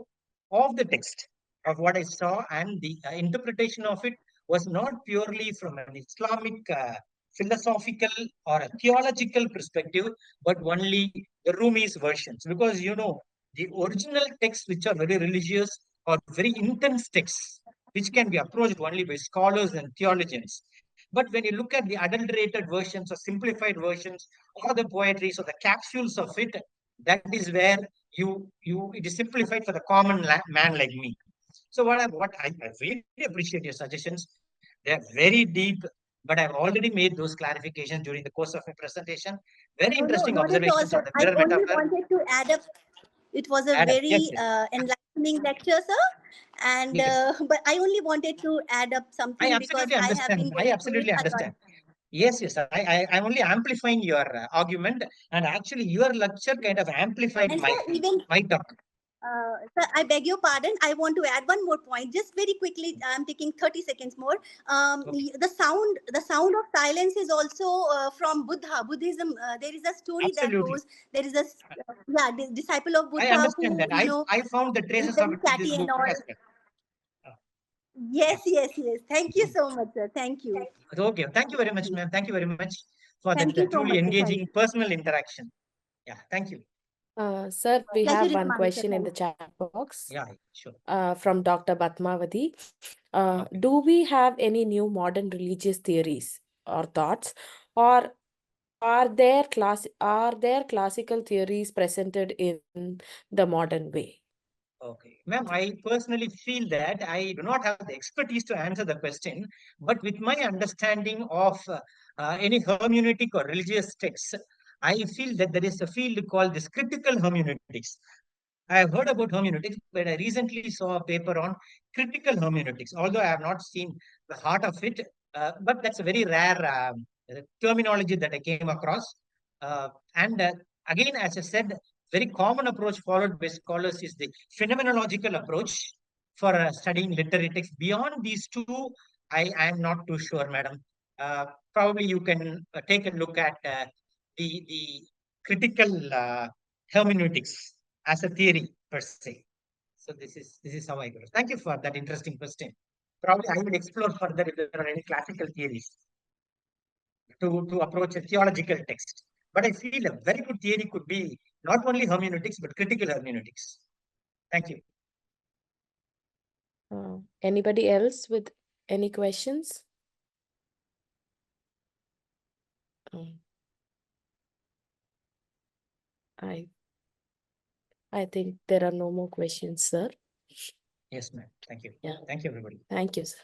Speaker 2: of the text, of what I saw, and the interpretation of it was not purely from an Islamic philosophical or a theological perspective, but only the Rumi's versions. Because the original texts, which are very religious or very intense texts, which can be approached only by scholars and theologians. But when you look at the adulterated versions or simplified versions or the poetries or the capsules of it, that is where it is simplified for the common man like me. So I really appreciate your suggestions. They are very deep, but I've already made those clarifications during the course of my presentation. Very
Speaker 6: No,
Speaker 2: interesting
Speaker 6: not at all,
Speaker 2: observations on
Speaker 6: sir.
Speaker 2: the
Speaker 6: I
Speaker 2: mirror
Speaker 6: only
Speaker 2: metaphor.
Speaker 6: wanted to add up. It was a
Speaker 2: Adam, yes,
Speaker 6: very enlightening lecture, sir. And
Speaker 2: yes.
Speaker 6: but I only wanted to add up
Speaker 2: I
Speaker 6: something because
Speaker 2: absolutely
Speaker 6: I have
Speaker 2: understand.
Speaker 6: been
Speaker 2: I
Speaker 6: going through it
Speaker 2: absolutely
Speaker 6: a lot.
Speaker 2: understand. Yes, yes. I'm only amplifying your argument, and actually, your lecture kind of amplified
Speaker 6: And sir, even
Speaker 2: my talk.
Speaker 6: sir, I beg your pardon. I want to add one more point, just very quickly. I'm taking 30 seconds more.
Speaker 2: Okay.
Speaker 6: The sound of silence is also from Buddhism. There is a story that
Speaker 2: Absolutely.
Speaker 6: goes. There is a disciple of
Speaker 2: I
Speaker 6: Buddha
Speaker 2: understand
Speaker 6: who
Speaker 2: that. I found the
Speaker 6: is
Speaker 2: traces of
Speaker 6: very
Speaker 2: it in this
Speaker 6: chatty and
Speaker 2: book
Speaker 6: all.
Speaker 2: as well.
Speaker 6: Yes,
Speaker 2: Yeah.
Speaker 6: yes. Thank you so much, sir. Thank you.
Speaker 2: Okay. Thank you very much, ma'am. Thank you very much for that
Speaker 6: Thank you so
Speaker 2: truly
Speaker 6: much, sir. Thank
Speaker 2: engaging
Speaker 6: you.
Speaker 2: personal interaction. Yeah. Thank you.
Speaker 5: Sir, we
Speaker 6: Pleasure
Speaker 5: have
Speaker 6: is
Speaker 5: one
Speaker 6: mine, sir.
Speaker 5: question in
Speaker 6: Thank
Speaker 5: the
Speaker 6: you.
Speaker 5: chat box
Speaker 2: Yeah, sure.
Speaker 5: from Dr. Batmavati.
Speaker 2: Okay.
Speaker 5: Do we have any new modern religious theories or thoughts, or are there classical theories presented in the modern way?
Speaker 2: Okay. Ma'am, I personally feel that I do not have the expertise to answer the question, but with my understanding of any hermeneutic or religious texts, I feel that there is a field called this critical hermeneutics. I have heard about hermeneutics, but I recently saw a paper on critical hermeneutics, although I have not seen the heart of it. But that's a very rare terminology that I came across. And again, as I said, very common approach followed by scholars is the phenomenological approach for studying literary texts. Beyond these two, I am not too sure, madam. Probably you can take a look at the critical hermeneutics as a theory per se. So this is how I go. Thank you for that interesting question. Probably I will explore further if there are any classical theories to approach a theological text. But I feel a very good theory could be not only hermeneutics, but critical hermeneutics. Thank you.
Speaker 5: Anybody else with any questions? I think there are no more questions, sir.
Speaker 2: Yes, ma'am. Thank you.
Speaker 5: Yeah.
Speaker 2: Thank you, everybody.
Speaker 5: Thank you, sir.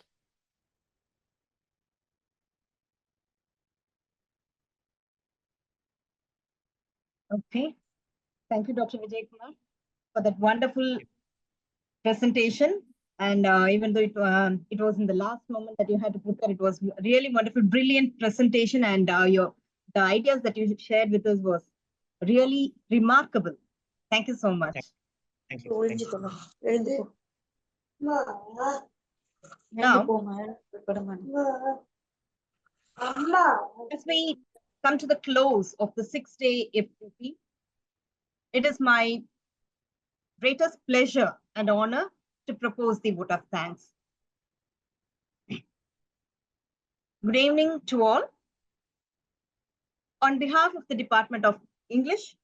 Speaker 7: Okay. Thank you, Dr. Vijayakumar, for that wonderful presentation. And even though it was in the last moment that you had to prepare, it was really wonderful, brilliant presentation. And the ideas that you shared with us was really remarkable. Thank you so much.
Speaker 2: Thank you. Thank you.
Speaker 7: Now, as we come to the close of the 6-day FTP, it is my greatest pleasure and honor to propose the vote of thanks. Good evening to all. On behalf of the Department of English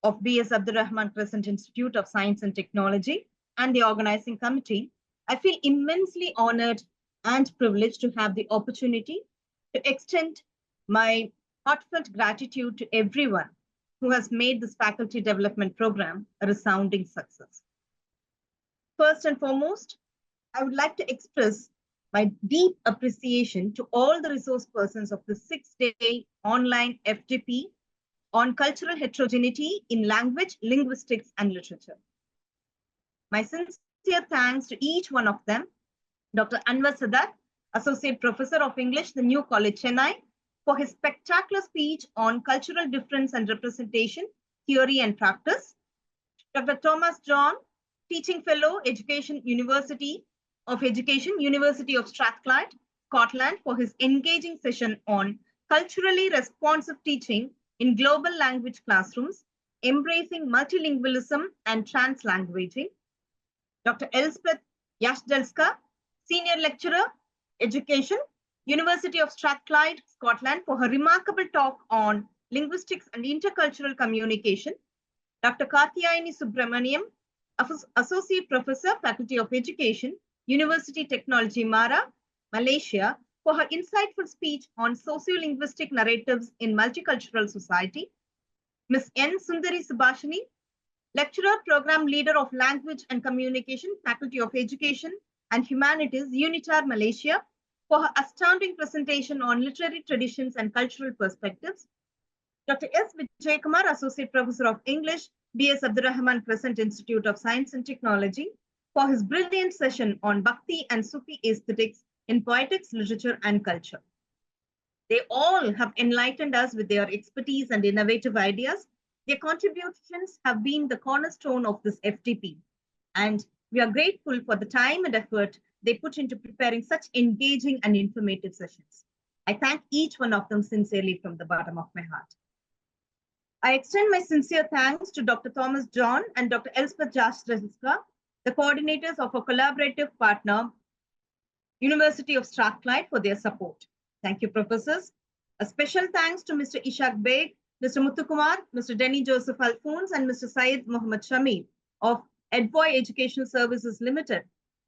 Speaker 7: of B.S. Abdur Rahman Crescent Institute of Science and Technology and the organizing committee, I feel immensely honored and privileged to have the opportunity to extend my heartfelt gratitude to everyone who has made this faculty development program a resounding success. First and foremost, I would like to express my deep appreciation to all the resource persons of the 6-day online FTP on cultural heterogeneity in language, linguistics, and literature. My sincere thanks to each one of them, Dr. Anwar Sadat, Associate Professor of English, the New College, Chennai, for his spectacular speech on cultural difference and representation, theory and practice. Dr. Thomas John, Teaching Fellow, University of Strathclyde, Scotland, for his engaging session on culturally responsive teaching in global language classrooms, embracing multilingualism and translanguaging. Dr. Elspeth Yashdelska, Senior Lecturer, Education, University of Strathclyde, Scotland, for her remarkable talk on linguistics and intercultural communication. Dr. Katyayani Subramaniam, Associate Professor, Faculty of Education, University Technology Mara, Malaysia, for her insightful speech on sociolinguistic narratives in multicultural society. Ms. N. Sundari Subhashini, Lecturer, Program Leader of Language and Communication, Faculty of Education and Humanities, UNITAR, Malaysia, for her astounding presentation on literary traditions and cultural perspectives. Dr. S. Vijayakumar, Associate Professor of English, B.S. Abdur Crescent Institute of Science and Technology, for his brilliant session on Bhakti and Sufi aesthetics in poetics, literature, and culture. They all have enlightened us with their expertise and innovative ideas. Their contributions have been the cornerstone of this FTP, and we are grateful for the time and effort they put into preparing such engaging and informative sessions. I thank each one of them sincerely from the bottom of my heart. I extend my sincere thanks to Dr. Thomas John and Dr. Elspeth Jastrzeska, the coordinators of a collaborative partner, University of Strathclyde, for their support. Thank you, professors. A special thanks to Mr. Ishaq Beg, Mr. Muthukumar, Mr. Denny Joseph Alphonse, and Mr. Syed Mohammed Shamil of Edvoy Educational Services Limited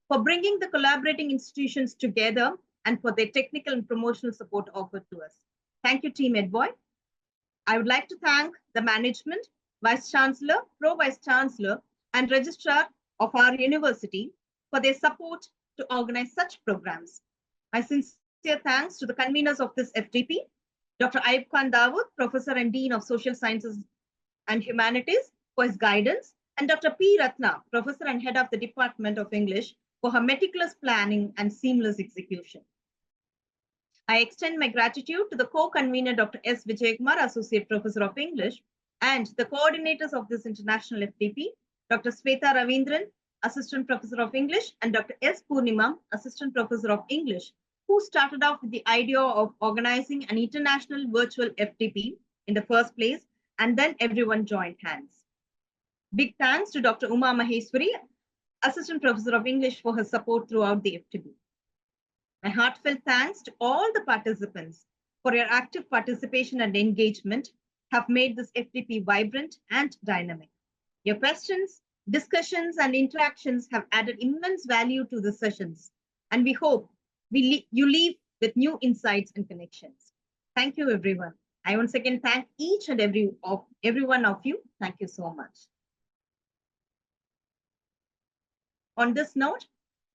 Speaker 7: for bringing the collaborating institutions together and for their technical and promotional support offered to us. Thank you, Team Edvoy. I would like to thank the management, Vice Chancellor, Pro Vice Chancellor, and Registrar of our university for their support to organize such programs. My sincere thanks to the conveners of this FTP, Dr. Ayub Khan Dawood, Professor and Dean of Social Sciences and Humanities, for his guidance, and Dr. P. Ratna, Professor and Head of the Department of English, for her meticulous planning and seamless execution. I extend my gratitude to the co-convener, Dr. S. Vijayakumar, Associate Professor of English, and the coordinators of this international FTP, Dr. Sweta Ravindran, Assistant Professor of English, and Dr. S. Purnima, Assistant Professor of English, who started off with the idea of organizing an international virtual FTP in the first place, and then everyone joined hands. Big thanks to Dr. Uma Maheswari, Assistant Professor of English, for her support throughout the FTP. My heartfelt thanks to all the participants for your active participation and engagement have made this FTP vibrant and dynamic. Your questions, discussions, and interactions have added immense value to the sessions, and we hope you leave with new insights and connections. Thank you, everyone. I once again thank each and every one of you. Thank you so much. On this note,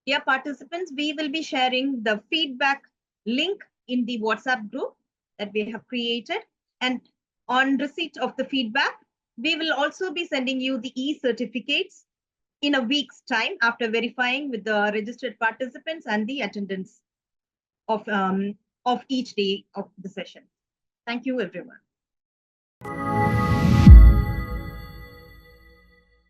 Speaker 7: dear participants, we will be sharing the feedback link in the WhatsApp group that we have created. And on receipt of the feedback, we will also be sending you the e-certificates in a week's time after verifying with the registered participants and the attendance of each day of the session. Thank you, everyone.